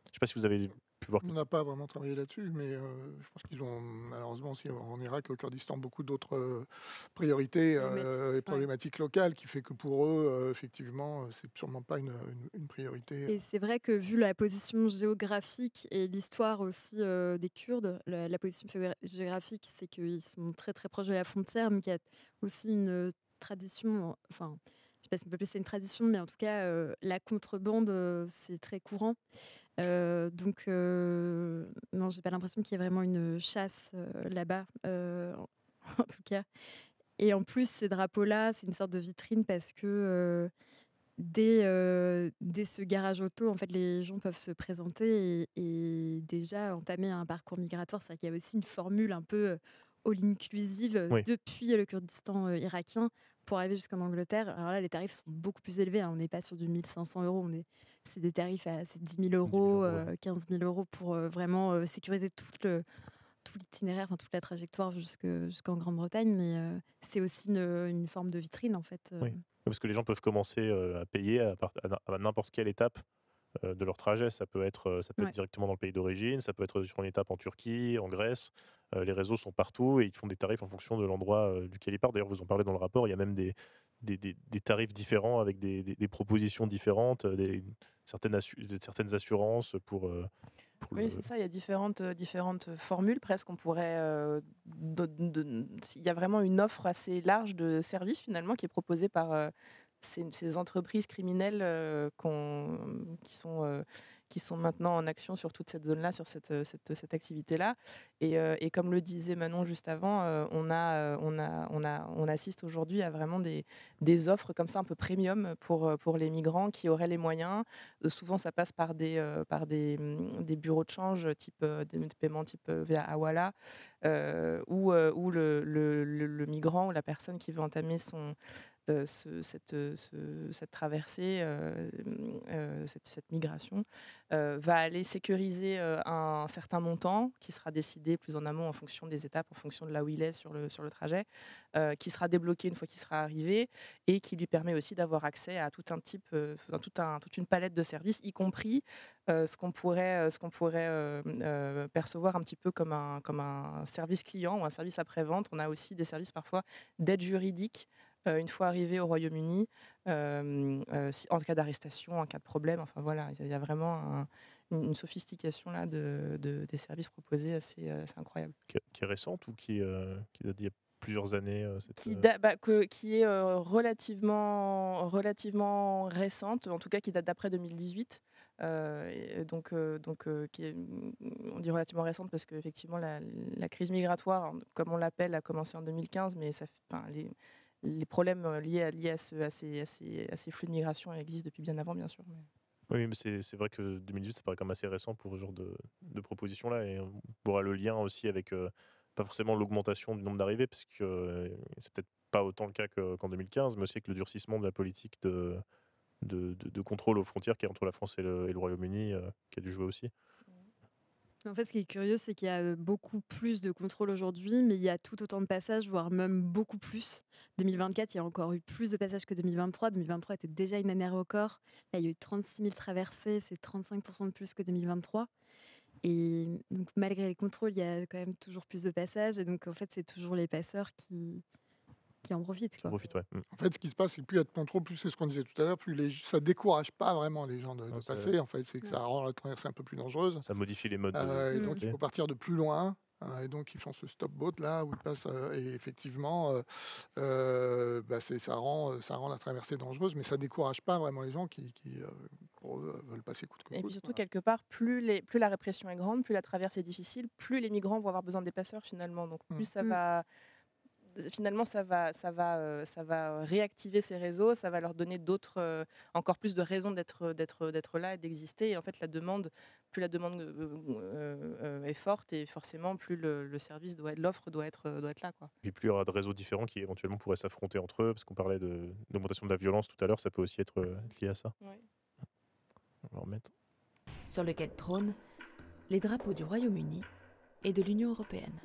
Je ne sais pas si vous avez pu voir. On n'a pas vraiment travaillé là-dessus, mais je pense qu'ils ont malheureusement aussi en Irak et au Kurdistan beaucoup d'autres priorités et problématiques locales qui fait que pour eux, effectivement, c'est sûrement pas une priorité. Et c'est vrai que vu la position géographique et l'histoire aussi des Kurdes, la position géographique, c'est qu'ils sont très très proches de la frontière, mais qu'il y a aussi une tradition, enfin, je ne sais pas si on peut appeler ça une tradition, mais en tout cas, la contrebande, c'est très courant. Donc, non, j'ai pas l'impression qu'il y ait vraiment une chasse là-bas, en tout cas. Et en plus, ces drapeaux-là, c'est une sorte de vitrine parce que dès ce garage auto, en fait, les gens peuvent se présenter et déjà entamer un parcours migratoire. C'est-à-dire qu'il y a aussi une formule un peu all-inclusive depuis le Kurdistan irakien pour arriver jusqu'en Angleterre. Alors là, les tarifs sont beaucoup plus élevés. On n'est pas sur du 1 500 €. C'est des tarifs à 10 000 €, 15 000 € pour vraiment sécuriser tout tout l'itinéraire, enfin, toute la trajectoire jusqu'en Grande-Bretagne, mais c'est aussi une forme de vitrine en fait. Oui. Parce que les gens peuvent commencer à payer à n'importe quelle étape de leur trajet. Ça peut être Ouais. directement dans le pays d'origine, ça peut être sur une étape en Turquie, en Grèce. Les réseaux sont partout et ils font des tarifs en fonction de l'endroit duquel ils partent. D'ailleurs, vous en parlez dans le rapport, il y a même des tarifs différents avec des propositions différentes, certaines assurances pour Oui, c'est ça, il y a différentes formules presque. On pourrait, il y a vraiment une offre assez large de services finalement qui est proposée par ces entreprises criminelles qui sont maintenant en action sur toute cette zone-là, sur cette activité-là. Et comme le disait Manon juste avant, on assiste aujourd'hui à vraiment des offres comme ça un peu premium pour les migrants qui auraient les moyens. Souvent, ça passe par des bureaux de change type des paiements type via Hawala, où le migrant ou la personne qui veut entamer cette traversée, cette migration, va aller sécuriser un certain montant qui sera décidé plus en amont en fonction des étapes, en fonction de là où il est sur le trajet, qui sera débloqué une fois qu'il sera arrivé et qui lui permet aussi d'avoir accès à tout un type, toute une palette de services, y compris ce qu'on pourrait percevoir un petit peu comme un service client ou un service après-vente. On a aussi des services parfois d'aide juridique une fois arrivé au Royaume-Uni, en cas d'arrestation, en cas de problème. Enfin voilà, il y a vraiment une sophistication là des services proposés assez incroyable. qui est récente ou qui date d'il y a plusieurs années Qui est relativement récente, en tout cas qui date d'après 2018. Et donc, qui est, on dit relativement récente parce qu'effectivement la crise migratoire, comme on l'appelle, a commencé en 2015, mais les problèmes liés à ces flux de migration existent depuis bien avant, bien sûr. Oui, mais c'est vrai que 2018, ça paraît quand même assez récent pour ce genre de propositions-là. Et on pourra le lien aussi avec, pas forcément l'augmentation du nombre d'arrivées, parce que c'est peut-être pas autant le cas qu'en 2015, mais aussi avec le durcissement de la politique de contrôle aux frontières qui est entre la France et le Royaume-Uni, qui a dû jouer aussi. En fait, ce qui est curieux, c'est qu'il y a beaucoup plus de contrôles aujourd'hui, mais il y a tout autant de passages, voire même beaucoup plus. 2024, il y a encore eu plus de passages que 2023. 2023 était déjà une année record. Là, il y a eu 36 000 traversées, c'est 35% de plus que 2023. Et donc, malgré les contrôles, il y a quand même toujours plus de passages. Et donc, en fait, c'est toujours les passeurs qui en profitent. Quoi. Ouais. En fait, ce qui se passe, c'est que plus il y a de contrôle, plus c'est ce qu'on disait tout à l'heure, plus ça décourage pas vraiment les gens de passer. En fait, c'est que ça rend la traversée un peu plus dangereuse. Ça modifie les modes et donc, il faut partir de plus loin. Et donc, ils font ce stop boat là où ils passent. Et effectivement, ça rend la traversée dangereuse, mais ça décourage pas vraiment les gens qui veulent passer coûte que coûte. Et puis surtout, quelque part, plus la répression est grande, plus la traversée est difficile, plus les migrants vont avoir besoin des passeurs finalement. Donc, plus ça va. Finalement, ça va réactiver ces réseaux, ça va leur donner encore plus de raisons d'être là et d'exister. Et en fait, plus la demande est forte, et forcément, plus l'offre doit être là, quoi. Et plus il y aura de réseaux différents qui éventuellement pourraient s'affronter entre eux, parce qu'on parlait d'augmentation de la violence tout à l'heure, ça peut aussi être lié à ça. Ouais. On va remettre. Sur le quai de trône, les drapeaux du Royaume-Uni et de l'Union européenne.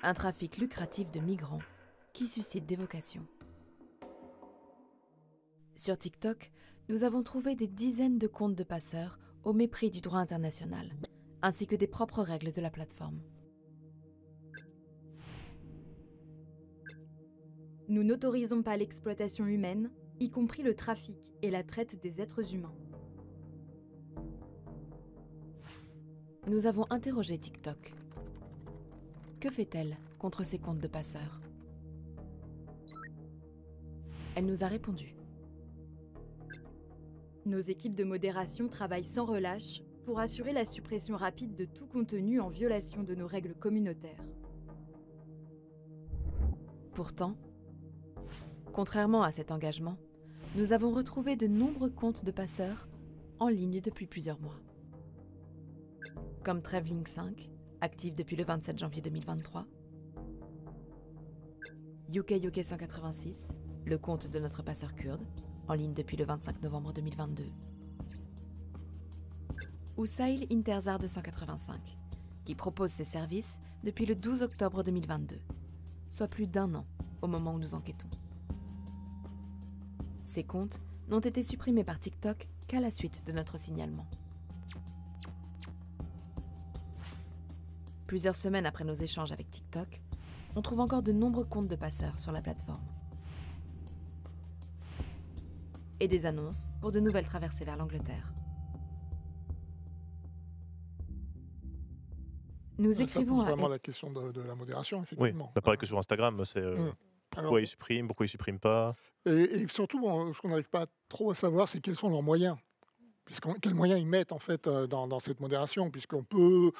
Un trafic lucratif de migrants qui suscite des vocations. Sur TikTok, nous avons trouvé des dizaines de comptes de passeurs au mépris du droit international, ainsi que des propres règles de la plateforme. Nous n'autorisons pas l'exploitation humaine, y compris le trafic et la traite des êtres humains. Nous avons interrogé TikTok. Que fait-elle contre ces comptes de passeurs ? Elle nous a répondu. Nos équipes de modération travaillent sans relâche pour assurer la suppression rapide de tout contenu en violation de nos règles communautaires. Pourtant, contrairement à cet engagement, nous avons retrouvé de nombreux comptes de passeurs en ligne depuis plusieurs mois. Comme Travelling 5, actif depuis le 27 janvier 2023. UK 186, le compte de notre passeur kurde, en ligne depuis le 25 novembre 2022. ou Sahil Interzar 285, qui propose ses services depuis le 12 octobre 2022, soit plus d'1 an au moment où nous enquêtons. Ces comptes n'ont été supprimés par TikTok qu'à la suite de notre signalement. Plusieurs semaines après nos échanges avec TikTok, on trouve encore de nombreux comptes de passeurs sur la plateforme. Et des annonces pour de nouvelles traversées vers l'Angleterre. Nous écrivons ça pose à... vraiment la question de la modération, Oui, effectivement. pareil que sur Instagram, c'est pourquoi Alors, ils suppriment pas. et surtout, ce qu'on n'arrive pas trop à savoir, c'est quels sont leurs moyens. Quels moyens ils mettent en fait dans cette modération, puisqu'on peut...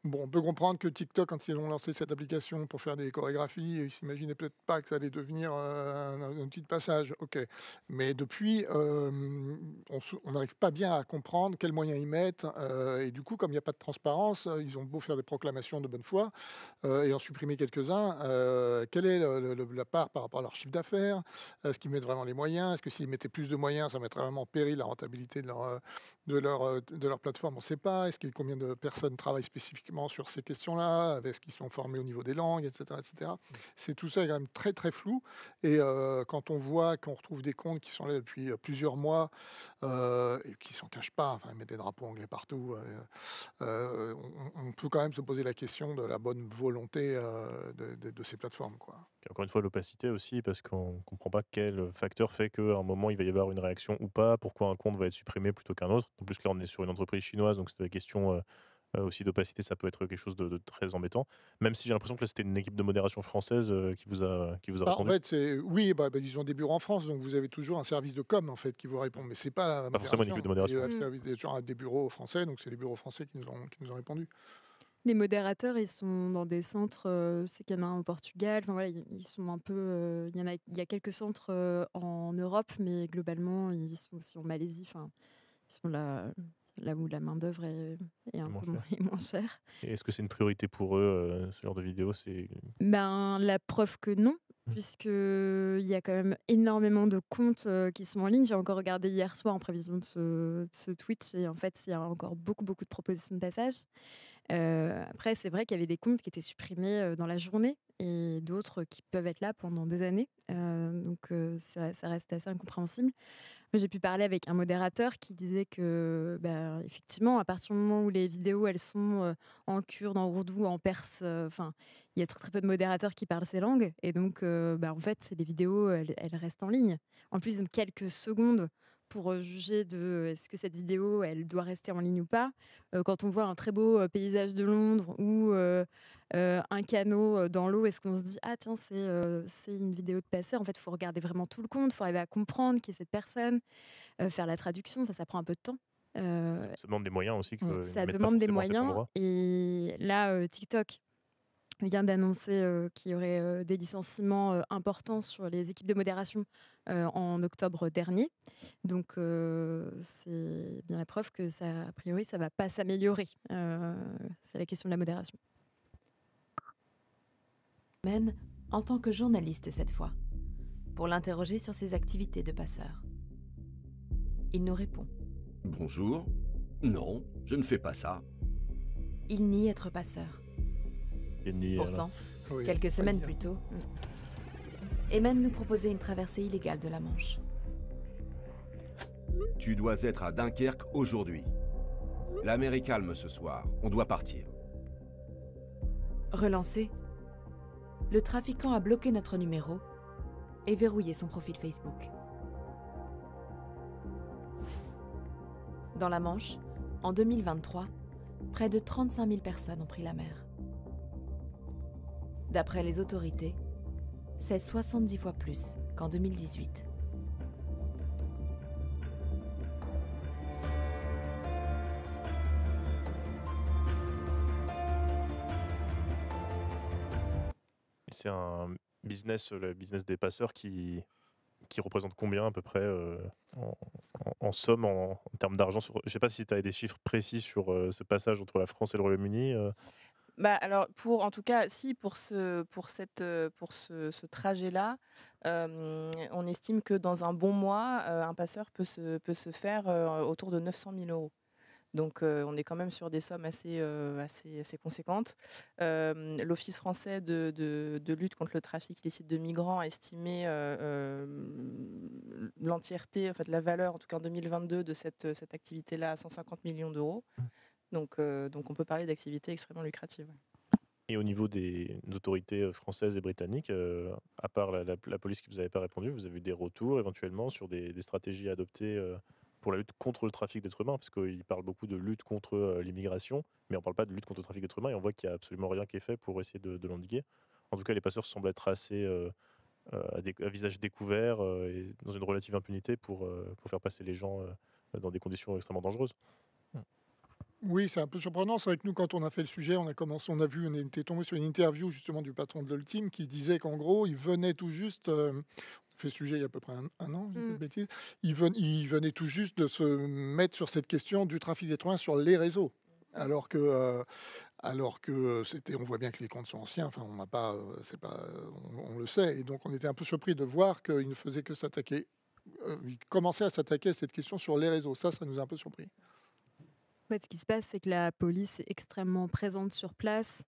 Bon, on peut comprendre que TikTok, quand ils ont lancé cette application pour faire des chorégraphies, ils ne s'imaginaient peut-être pas que ça allait devenir un outil de passage. Ok. Mais depuis, on n'arrive pas bien à comprendre quels moyens ils mettent. Et du coup, comme il n'y a pas de transparence, ils ont beau faire des proclamations de bonne foi et en supprimer quelques-uns. Quelle est la part par rapport à leur chiffre d'affaires? Est-ce qu'ils mettent vraiment les moyens? Est-ce que s'ils mettaient plus de moyens, ça mettrait vraiment en péril la rentabilité de leur plateforme? On ne sait pas. Combien de personnes travaillent spécifiquement sur ces questions-là, est-ce qu'ils sont formés au niveau des langues, etc. etc. C'est tout ça est quand même très très flou. Et quand on voit qu'on retrouve des comptes qui sont là depuis plusieurs mois et qui ne s'en cachent pas, enfin, ils mettent des drapeaux anglais partout, on peut quand même se poser la question de la bonne volonté de ces plateformes, quoi. Puis encore une fois, l'opacité aussi, parce qu'on ne comprend pas quel facteur fait qu'à un moment, il va y avoir une réaction ou pas, pourquoi un compte va être supprimé plutôt qu'un autre. En plus, là, on est sur une entreprise chinoise, donc c'est la question aussi d'opacité, ça peut être quelque chose de très embêtant. Même si j'ai l'impression que là, c'était une équipe de modération française qui vous a En répondu. fait, oui, ils ont des bureaux en France, donc vous avez toujours un service de com en fait qui vous répond, mais c'est pas la Pas forcément une équipe de modération. Il y a toujours des bureaux français, donc c'est les bureaux français qui nous ont répondu. Les modérateurs, ils sont dans des centres, c'est qu'il y en a un au Portugal, enfin, voilà, ils sont un peu, il y a quelques centres en Europe, mais globalement, ils sont aussi en Malaisie, enfin, ils sont là où la main-d'œuvre est un moins peu cher. moins chère. Et est-ce que c'est une priorité pour eux, ce genre de vidéo? Ben, la preuve que non, puisqu'il y a quand même énormément de comptes qui sont en ligne. J'ai encore regardé hier soir en prévision de ce tweet, et en fait, il y a encore beaucoup de propositions de passage. Après, c'est vrai qu'il y avait des comptes qui étaient supprimés dans la journée et d'autres qui peuvent être là pendant des années. Donc, ça reste assez incompréhensible. Moi, j'ai pu parler avec un modérateur qui disait que, effectivement, à partir du moment où les vidéos elles sont en kurde, en ourdou, en perse, enfin, il y a très peu de modérateurs qui parlent ces langues. Et donc, en fait, les vidéos, elles restent en ligne. En plus, quelques secondes pour juger de est-ce que cette vidéo elle doit rester en ligne ou pas. Quand on voit un très beau paysage de Londres ou un canot dans l'eau, est-ce qu'on se dit ah tiens c'est une vidéo de passeur? En fait, il faut regarder vraiment tout le compte, il faut arriver à comprendre qui est cette personne, faire la traduction, ça prend un peu de temps. Ça demande des moyens aussi. Ça demande des moyens. Et là, TikTok vient d'annoncer qu'il y aurait des licenciements importants sur les équipes de modération en octobre dernier. Donc, c'est bien la preuve que ça, a priori, ça ne va pas s'améliorer. C'est la question de la modération. Men, en tant que journaliste cette fois, pour l'interroger sur ses activités de passeur. Il nous répond. Bonjour. Non, je ne fais pas ça. Il nie être passeur. Pourtant, quelques semaines plus tôt, Emen nous proposait une traversée illégale de la Manche. Tu dois être à Dunkerque aujourd'hui. La mer est calme ce soir, on doit partir. Relancé, le trafiquant a bloqué notre numéro et verrouillé son profil Facebook. Dans la Manche, en 2023, près de 35 000 personnes ont pris la mer. D'après les autorités, c'est 70 fois plus qu'en 2018. C'est un business, le business des passeurs qui représente combien à peu près en somme, en termes d'argent je ne sais pas si tu as des chiffres précis sur ce passage entre la France et le Royaume-Uni. Alors, en tout cas, pour ce trajet-là, on estime que dans un bon mois, un passeur peut se faire autour de 900 000 €. Donc on est quand même sur des sommes assez conséquentes. L'Office français de lutte contre le trafic illicite de migrants a estimé l'entièreté, en fait, la valeur, en tout cas en 2022, de cette activité-là à 150 millions d'euros. Donc on peut parler d'activité extrêmement lucrative. Et au niveau des autorités françaises et britanniques, à part la police qui vous avait pas répondu, vous avez eu des retours éventuellement sur des stratégies adoptées pour la lutte contre le trafic d'êtres humains? Parce qu'ils parlent beaucoup de lutte contre l'immigration, mais on ne parle pas de lutte contre le trafic d'êtres humains, et on voit qu'il n'y a absolument rien qui est fait pour essayer de l'endiguer. En tout cas, les passeurs semblent être assez à visage découvert et dans une relative impunité pour faire passer les gens dans des conditions extrêmement dangereuses. Oui, c'est un peu surprenant. C'est vrai que nous, quand on a fait le sujet, on était tombé sur une interview justement du patron de l'Ultime qui disait qu'en gros, il venait tout juste, on fait le sujet il y a à peu près un an, j'ai pas de bêtises, il venait tout juste de se mettre sur cette question du trafic d'êtres humains sur les réseaux. Alors que c'était, on voit bien que les comptes sont anciens, enfin on n'a pas, on le sait, et donc on était un peu surpris de voir qu'il ne faisait que s'attaquer, il commençait à s'attaquer à cette question sur les réseaux. Ça nous a un peu surpris. En fait, ce qui se passe, c'est que la police est extrêmement présente sur place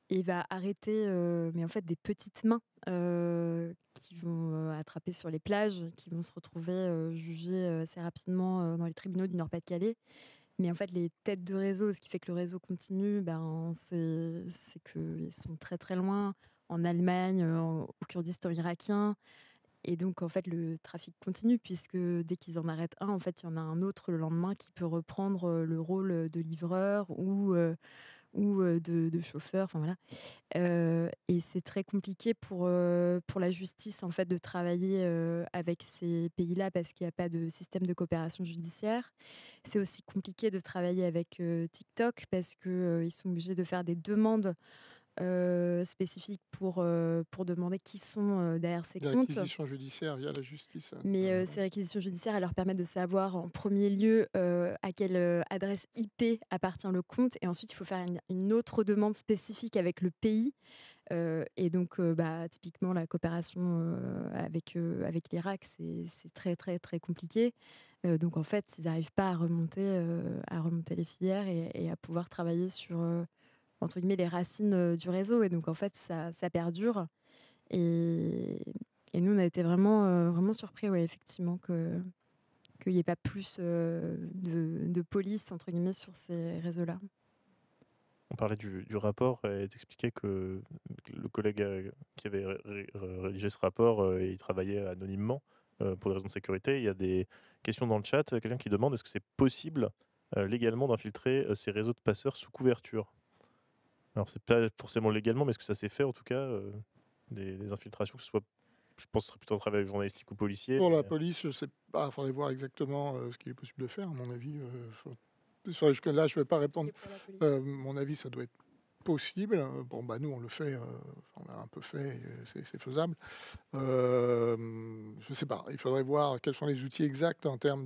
et va arrêter mais en fait, des petites mains qui vont attraper sur les plages, qui vont se retrouver jugées assez rapidement dans les tribunaux du Nord-Pas-de-Calais. Mais en fait, les têtes de réseau, ce qui fait que le réseau continue, c'est qu'ils sont très très loin, en Allemagne, au Kurdistan irakien. Et donc, en fait, le trafic continue, puisque dès qu'ils en arrêtent un, en fait, il y en a un autre le lendemain qui peut reprendre le rôle de livreur ou de chauffeur. Enfin, voilà. Et c'est très compliqué pour la justice, en fait, de travailler avec ces pays-là parce qu'il n'y a pas de système de coopération judiciaire. C'est aussi compliqué de travailler avec TikTok parce qu'ils sont obligés de faire des demandes spécifiques pour demander qui sont derrière ces Des comptes. réquisitions judiciaires via la justice. Mais ces réquisitions judiciaires, elles leur permettent de savoir en premier lieu à quelle adresse IP appartient le compte. Et ensuite, il faut faire une autre demande spécifique avec le pays. Et donc, typiquement, la coopération avec l'Irak, c'est très, très, très compliqué. Donc, en fait, ils n'arrivent pas à remonter les filières et à pouvoir travailler sur, entre guillemets, les racines du réseau. Et donc, en fait, ça perdure. Et nous, on a été vraiment, vraiment surpris, ouais, effectivement, qu'il n'y ait pas plus de police, entre guillemets, sur ces réseaux-là. On parlait du rapport et t'expliquais que le collègue qui avait rédigé ce rapport, il travaillait anonymement pour des raisons de sécurité. Il y a des questions dans le chat. Quelqu'un qui demande est-ce que c'est possible légalement d'infiltrer ces réseaux de passeurs sous couverture? Alors, c'est pas forcément légalement, mais est-ce que ça s'est fait en tout cas des infiltrations, que ce soit, je pense que ce serait plutôt un travail journalistique ou policier. Pour la police, je sais pas, il faudrait voir exactement ce qu'il est possible de faire, à mon avis. Là, je ne vais pas répondre. Mon avis, ça doit être possible. Bon, nous, on le fait, on a un peu fait, c'est faisable. Je ne sais pas, il faudrait voir quels sont les outils exacts en termes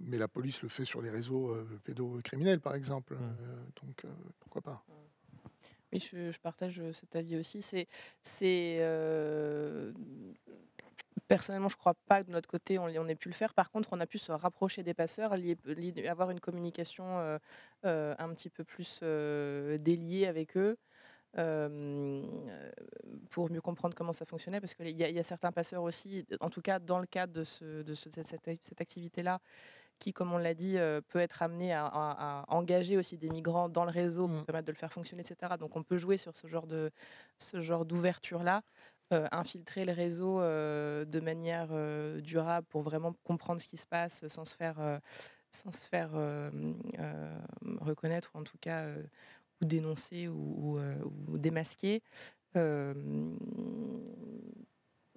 mais la police le fait sur les réseaux pédocriminels, par exemple. Donc, pourquoi pas. Oui, je partage cet avis aussi. Personnellement, je ne crois pas que de notre côté, on ait pu le faire. Par contre, on a pu se rapprocher des passeurs, avoir une communication un petit peu plus déliée avec eux pour mieux comprendre comment ça fonctionnait. Parce qu'il y a certains passeurs aussi, en tout cas dans le cadre de cette activité-là, qui, comme on l'a dit, peut être amené à engager aussi des migrants dans le réseau pour permettre de le faire fonctionner, etc. Donc on peut jouer sur ce genre d'ouverture-là, infiltrer le réseau de manière durable pour vraiment comprendre ce qui se passe sans se faire reconnaître, ou en tout cas ou dénoncer ou démasquer.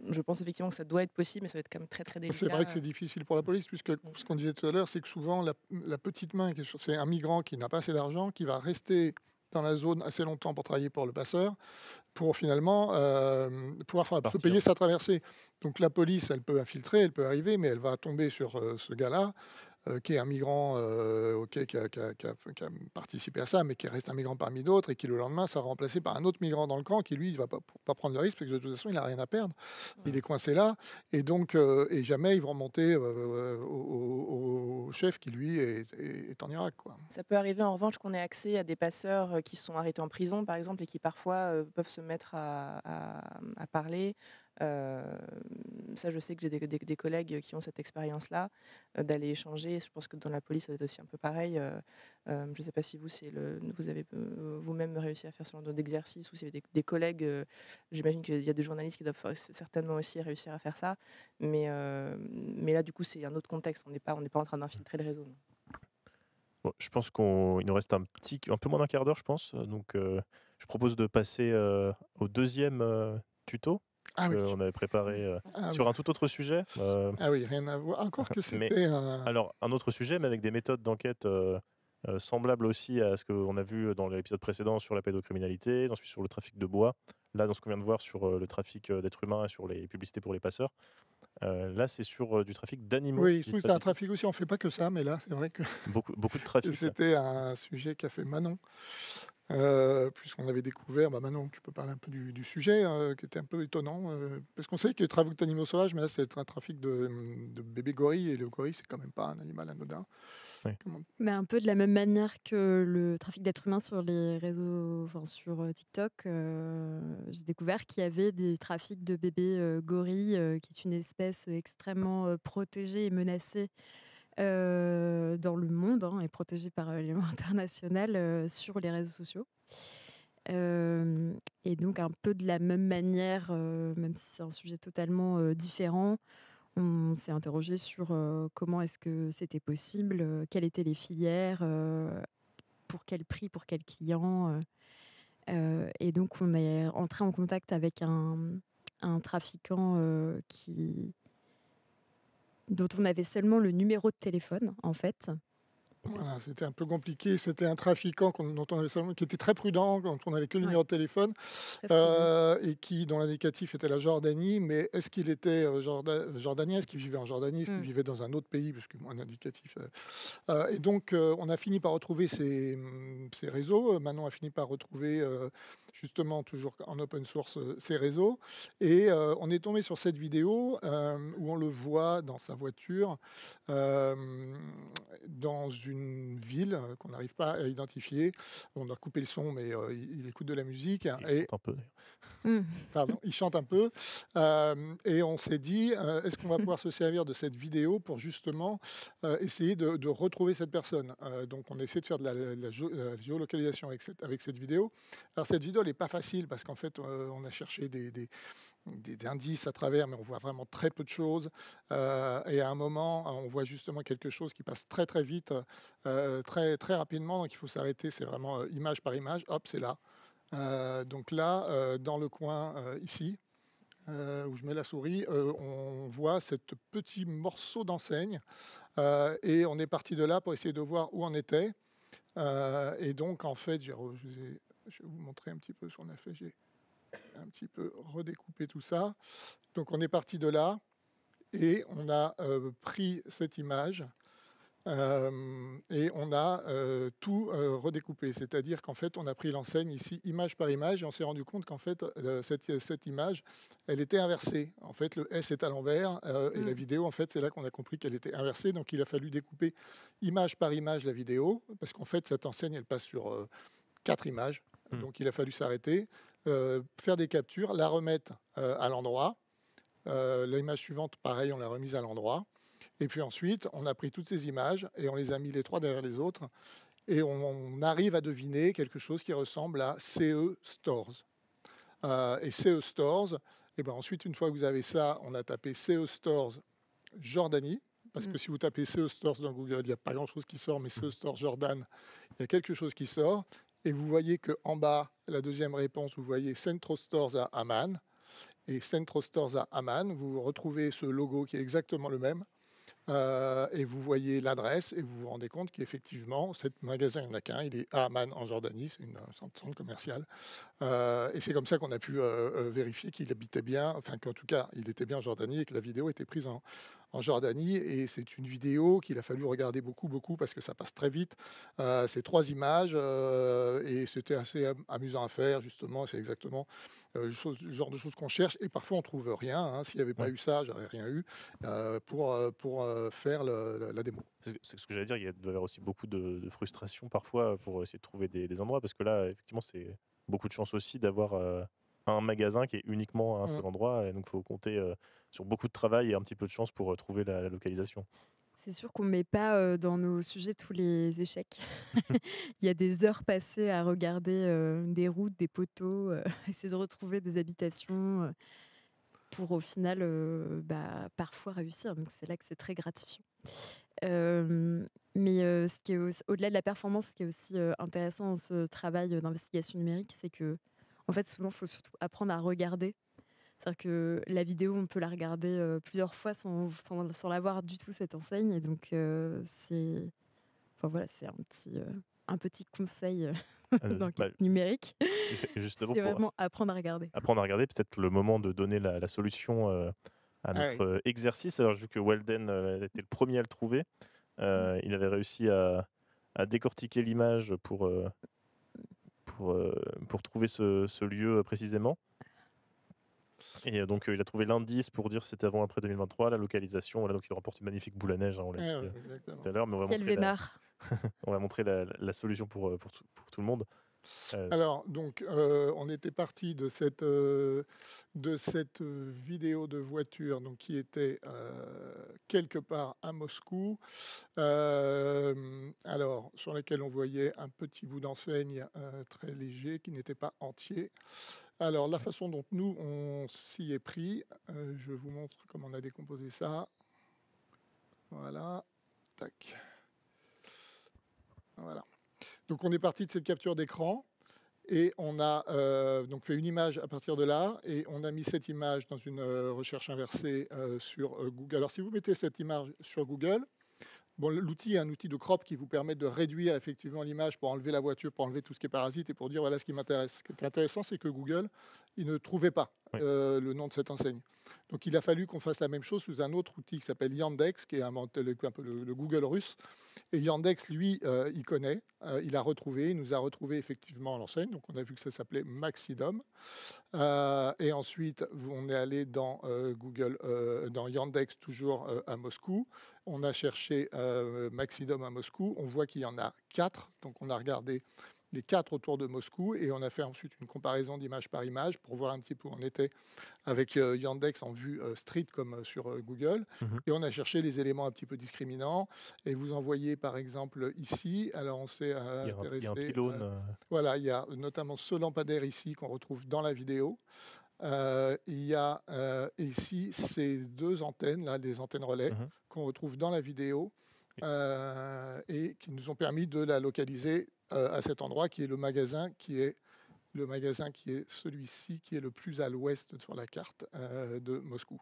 Je pense effectivement que ça doit être possible, mais ça va être quand même très très délicat. C'est vrai que c'est difficile pour la police, puisque ce qu'on disait tout à l'heure, c'est que souvent la petite main, c'est un migrant qui n'a pas assez d'argent, qui va rester dans la zone assez longtemps pour travailler pour le passeur, pour finalement pouvoir se payer sa traversée. Donc la police, elle peut infiltrer, elle peut arriver, mais elle va tomber sur ce gars-là, qui est un migrant qui a participé à ça, mais qui reste un migrant parmi d'autres, et qui le lendemain sera remplacé par un autre migrant dans le camp qui, lui, ne va pas prendre le risque, parce que de toute façon, il n'a rien à perdre. Il est coincé là, et donc et jamais ils vont remonter au chef qui, lui, est en Irak, quoi. Ça peut arriver en revanche qu'on ait accès à des passeurs qui sont arrêtés en prison, par exemple, et qui parfois peuvent se mettre à parler. Ça, je sais que j'ai des collègues qui ont cette expérience-là, d'aller échanger. Je pense que dans la police, ça va être aussi un peu pareil. Je ne sais pas si vous avez vous-même réussi à faire ce genre d'exercice ou si vous avez des collègues. J'imagine qu'il y a des journalistes qui doivent certainement aussi réussir à faire ça. Mais là, du coup, c'est un autre contexte. On n'est pas en train d'infiltrer le réseau. Non. Bon, je pense qu'il nous reste un peu moins d'un quart d'heure, je pense. Donc, je propose de passer au deuxième tuto. Ah oui. On avait préparé sur un tout autre sujet. Ah oui, rien à voir. Encore que Mais- c'était Alors, un autre sujet, mais avec des méthodes d'enquête semblables aussi à ce qu'on a vu dans l'épisode précédent sur la pédocriminalité, ensuite sur le trafic de bois, là, dans ce qu'on vient de voir sur le trafic d'êtres humains et sur les publicités pour les passeurs. Là, c'est sur du trafic d'animaux. Oui, si je je trouve dis que pas c'est un de trafic aussi. On ne fait pas que ça, mais là, c'est vrai que bêtises. Beaucoup de trafic. c'était un sujet qu'a fait Manon. Puisqu'on avait découvert, Manon, tu peux parler un peu du sujet, qui était un peu étonnant, parce qu'on sait qu'il y a le trafic d'animaux sauvages, mais là c'est un trafic de bébés gorilles, et le gorille c'est quand même pas un animal anodin. Oui. Mais un peu de la même manière que le trafic d'êtres humains sur les réseaux, enfin sur TikTok, j'ai découvert qu'il y avait des trafics de bébés gorilles, qui est une espèce extrêmement protégée et menacée dans le monde, et protégée par les lois internationales sur les réseaux sociaux. Et donc un peu de la même manière, même si c'est un sujet totalement différent, on s'est interrogé sur comment est-ce que c'était possible, quelles étaient les filières, pour quel prix, pour quel client. Et donc on est entré en contact avec un trafiquant dont on avait seulement le numéro de téléphone, en fait. Voilà, c'était un peu compliqué. C'était un trafiquant dont on avait qui était très prudent, quand on n'avait que le numéro de téléphone, et dont l'indicatif était la Jordanie. Mais est-ce qu'il était jordanien? Est-ce qu'il vivait en Jordanie? Est-ce qu'il vivait dans un autre pays? Parce que moi, un indicatif. Et donc, on a fini par retrouver ces réseaux. Manon a fini par retrouver, justement, toujours en open source, ces réseaux. Et on est tombé sur cette vidéo où on le voit dans sa voiture, dans une ville qu'on n'arrive pas à identifier. On a coupé le son, mais il écoute de la musique. Il chante un peu, d'ailleurs. Pardon, il chante un peu. Et on s'est dit, est-ce qu'on va pouvoir se servir de cette vidéo pour justement essayer de retrouver cette personne? Donc on essaie de faire de la géolocalisation avec cette vidéo. Alors cette vidéo, elle n'est pas facile parce qu'en fait, on a cherché des indices à travers, mais on voit vraiment très peu de choses. Et à un moment, on voit justement quelque chose qui passe très très vite, très, très rapidement. Donc il faut s'arrêter, c'est vraiment image par image. Hop, c'est là. Donc là, dans le coin ici, où je mets la souris, on voit ce petit morceau d'enseigne. Et on est parti de là pour essayer de voir où on était. Et donc, en fait, je vais vous montrer un petit peu ce qu'on a fait. J'ai un petit peu redécoupé tout ça. Donc, on est parti de là et on a pris cette image. Et on a tout redécoupé, c'est-à-dire qu'en fait on a pris l'enseigne ici image par image et on s'est rendu compte qu'en fait cette image elle était inversée. En fait le S est à l'envers et la vidéo en fait c'est là qu'on a compris qu'elle était inversée, donc il a fallu découper image par image la vidéo parce qu'en fait cette enseigne elle passe sur 4 images, donc il a fallu s'arrêter, faire des captures, la remettre à l'endroit. L'image suivante pareil on l'a remise à l'endroit. Et puis ensuite, on a pris toutes ces images et on les a mis les trois derrière les autres. Et on arrive à deviner quelque chose qui ressemble à CE Stores. Et CE Stores, et ben ensuite, une fois que vous avez ça, on a tapé CE Stores Jordanie. Parce que si vous tapez CE Stores dans Google, il n'y a pas grand-chose qui sort, mais CE Stores Jordan, il y a quelque chose qui sort. Et vous voyez qu'en bas, la deuxième réponse, vous voyez Centro Stores à Amman. Et Centro Stores à Amman, vous retrouvez ce logo qui est exactement le même. Et vous voyez l'adresse et vous vous rendez compte qu'effectivement, ce magasin, il n'y en a qu'un, il est à Amman en Jordanie, c'est un centre commercial. Et c'est comme ça qu'on a pu vérifier qu'il habitait bien, enfin qu'en tout cas, il était bien en Jordanie et que la vidéo était prise en Jordanie. Et c'est une vidéo qu'il a fallu regarder beaucoup parce que ça passe très vite. C'est 3 images et c'était assez amusant à faire, justement. C'est exactement le genre de choses qu'on cherche, et parfois on trouve rien, hein. S'il n'y avait pas Ouais. eu ça, j'aurais rien eu pour faire la démo. C'est ce que j'allais dire, il doit y avoir aussi beaucoup de frustration parfois pour essayer de trouver des endroits, parce que là, effectivement, c'est beaucoup de chance aussi d'avoir un magasin qui est uniquement à un seul endroit, et donc il faut compter sur beaucoup de travail et un petit peu de chance pour trouver la localisation. C'est sûr qu'on ne met pas dans nos sujets tous les échecs. Il y a des heures passées à regarder des routes, des poteaux, essayer de retrouver des habitations pour au final parfois réussir. Donc c'est là que c'est très gratifiant. Mais ce qui est au-delà de la performance, ce qui est aussi intéressant dans ce travail d'investigation numérique, c'est que en fait, souvent, il faut surtout apprendre à regarder. C'est-à-dire que la vidéo, on peut la regarder plusieurs fois sans l'avoir du tout, cette enseigne. Et donc, c'est un petit conseil d'enquête numérique. Justement, C'est pour vraiment apprendre à regarder. apprendre à regarder, peut-être le moment de donner la solution à notre exercice. Alors, j'ai vu que Walden était le premier à le trouver. Il avait réussi à décortiquer l'image pour trouver ce lieu précisément. Et donc, il a trouvé l'indice pour dire si c'était avant ou après 2023, la localisation. Voilà, donc il remporte une magnifique boule à neige, hein, on l'a dit tout à l'heure. Mais Quel vénard. on va montrer la solution pour tout le monde. Alors, donc, on était parti de cette vidéo de voiture, donc, qui était quelque part à Moscou, alors, sur laquelle on voyait un petit bout d'enseigne très léger qui n'était pas entier. Alors, la façon dont nous, on s'y est pris, je vous montre comment on a décomposé ça. Voilà, tac. Voilà. Donc, on est parti de cette capture d'écran et on a donc fait une image à partir de là, et on a mis cette image dans une recherche inversée sur Google. Alors, si vous mettez cette image sur Google, bon, l'outil est un outil de crop qui vous permet de réduire effectivement l'image pour enlever la voiture, pour enlever tout ce qui est parasite et pour dire voilà ce qui m'intéresse. Ce qui est intéressant, c'est que Google, il ne trouvait pas le nom de cette enseigne. Donc il a fallu qu'on fasse la même chose sous un autre outil qui s'appelle Yandex, qui est un peu le Google russe. Et Yandex, lui, il connaît, il a retrouvé, il nous a retrouvé effectivement l'enseigne. Donc on a vu que ça s'appelait Maxidom. Et ensuite, on est allé dans Google, dans Yandex, toujours à Moscou. On a cherché Maxidom à Moscou. On voit qu'il y en a 4. Donc on a regardé les 4 autour de Moscou, et on a fait ensuite une comparaison d'image par image pour voir un petit peu où on était avec Yandex en vue street comme sur Google. Et on a cherché les éléments un petit peu discriminants, et vous en voyez par exemple ici. Alors on s'est intéressé, il y a un pylône. Voilà, il y a notamment ce lampadaire ici qu'on retrouve dans la vidéo. Il y a ici ces 2 antennes là, des antennes relais qu'on retrouve dans la vidéo, et qui nous ont permis de la localiser à cet endroit, qui est le magasin qui est celui-ci, qui est le plus à l'ouest sur la carte de Moscou.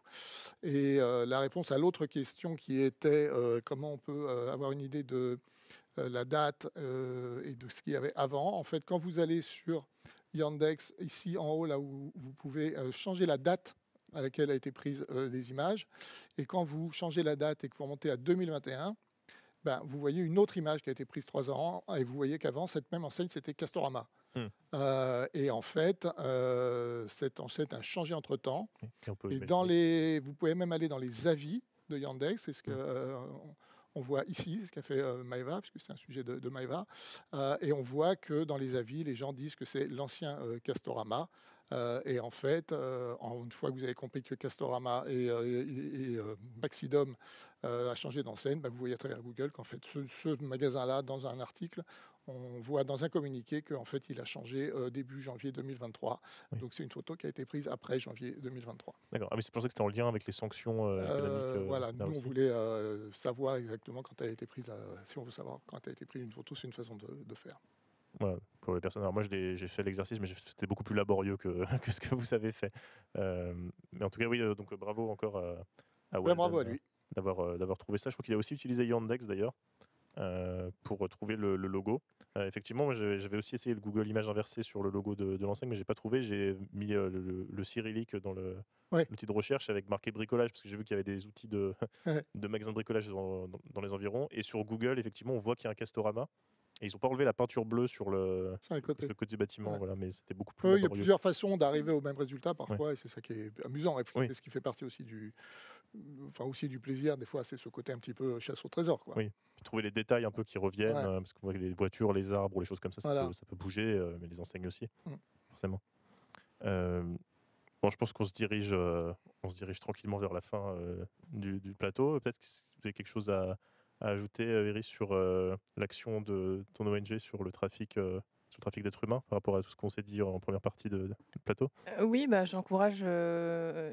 Et la réponse à l'autre question qui était comment on peut avoir une idée de la date et de ce qu'il y avait avant. En fait, quand vous allez sur Yandex, ici en haut, là où vous pouvez changer la date à laquelle a été prise les images, et quand vous changez la date et que vous remontez à 2021, ben, vous voyez une autre image qui a été prise 3 ans, et vous voyez qu'avant, cette même enseigne, c'était Castorama. Et en fait, cette enseigne a changé entre-temps. Et vous pouvez même aller dans les avis de Yandex, c'est ce que on voit ici, ce qu'a fait Maeva, puisque c'est un sujet de Maeva, et on voit que dans les avis, les gens disent que c'est l'ancien Castorama. Et en fait, une fois que vous avez compris que Castorama et Maxidom a changé d'enseigne, vous voyez à travers Google qu'en fait, ce magasin-là, dans un article, on voit dans un communiqué qu'en fait, il a changé début janvier 2023. Donc, c'est une photo qui a été prise après janvier 2023. D'accord. Ah, mais c'est pour ça que c'était en lien avec les sanctions économiques. Voilà, nous, on voulait savoir exactement quand elle a été prise. Si on veut savoir quand elle a été prise une photo, c'est une façon de faire. Voilà, pour les personnes. Alors moi, j'ai fait l'exercice, mais c'était beaucoup plus laborieux que ce que vous avez fait. Mais en tout cas, oui, donc bravo encore à Walden, bravo à lui d'avoir trouvé ça. Je crois qu'il a aussi utilisé Yandex d'ailleurs pour trouver le logo. Effectivement, moi, j'avais aussi essayé le Google Images inversée sur le logo de l'enseigne, mais j'ai pas trouvé. J'ai mis le cyrillique dans l'outil de recherche avec marqué bricolage, parce que j'ai vu qu'il y avait des outils de magasins de bricolage dans les environs. Et sur Google, effectivement, on voit qu'il y a un Castorama. Et ils n'ont pas enlevé la peinture bleue sur le côté du bâtiment, Ouais. voilà, mais c'était beaucoup plus Il y a laborieux. plusieurs façons d'arriver au même résultat parfois, et c'est ça qui est amusant. Et ce qui fait partie aussi aussi du plaisir, des fois, c'est ce côté un petit peu chasse au trésor, quoi. Oui, puis trouver les détails un peu qui reviennent, parce qu'on voit que les voitures, les arbres ou les choses comme ça, ça peut bouger, mais les enseignes aussi, forcément. Bon, je pense qu'on se dirige tranquillement vers la fin du plateau. Peut-être que vous avez quelque chose à ajouter, Iris, sur l'action de ton ONG sur le trafic d'êtres humains par rapport à tout ce qu'on s'est dit en première partie du plateau. Oui, j'encourage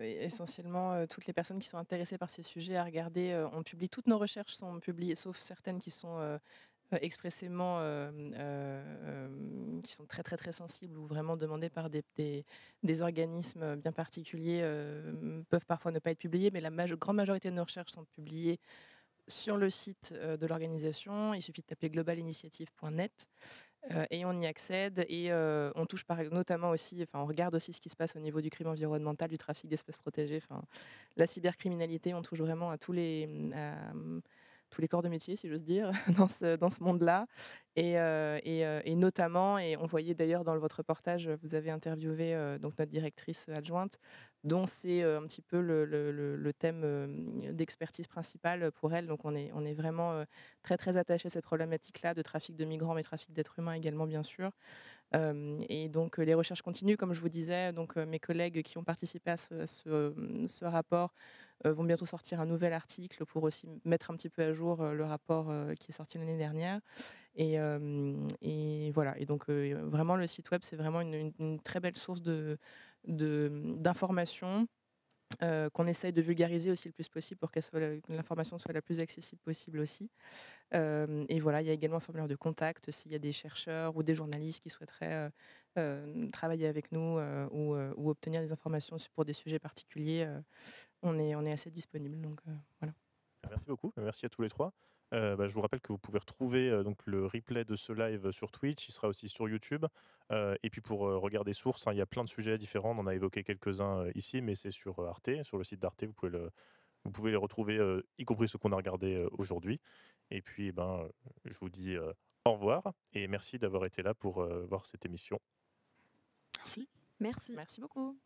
essentiellement toutes les personnes qui sont intéressées par ces sujets à regarder. On publie toutes nos recherches sont publiées, sauf certaines qui sont expressément qui sont très très très sensibles ou vraiment demandées par des organismes bien particuliers peuvent parfois ne pas être publiées, mais la grande majorité de nos recherches sont publiées sur le site de l'organisation. Il suffit de taper globalinitiative.net et on y accède et on touche notamment aussi, on regarde aussi ce qui se passe au niveau du crime environnemental, du trafic d'espèces protégées, la cybercriminalité. On touche vraiment à tous les corps de métier, si j'ose dire, dans ce monde-là. Et notamment, et on voyait d'ailleurs dans votre reportage, vous avez interviewé donc notre directrice adjointe, dont c'est un petit peu le thème d'expertise principale pour elle. Donc on est vraiment très très attaché à cette problématique-là de trafic de migrants, mais trafic d'êtres humains également, bien sûr. Et donc les recherches continuent, comme je vous disais. Donc mes collègues qui ont participé à ce rapport vont bientôt sortir un nouvel article pour aussi mettre un petit peu à jour le rapport qui est sorti l'année dernière. Et voilà. Et donc vraiment le site web, c'est vraiment une très belle source d'informations. Qu'on essaye de vulgariser aussi le plus possible pour que l'information soit la plus accessible possible aussi. Et voilà, il y a également un formulaire de contact s'il y a des chercheurs ou des journalistes qui souhaiteraient travailler avec nous ou obtenir des informations pour des sujets particuliers. On est assez disponible. Donc voilà. Merci beaucoup, merci à tous les trois. Je vous rappelle que vous pouvez retrouver donc le replay de ce live sur Twitch, il sera aussi sur YouTube. Et puis pour regarder sources, il y a plein de sujets différents, on en a évoqué quelques-uns ici, mais c'est sur Arte, sur le site d'Arte, vous pouvez les retrouver, y compris ceux qu'on a regardés aujourd'hui. Et puis je vous dis au revoir et merci d'avoir été là pour voir cette émission. Merci. Merci. Merci beaucoup.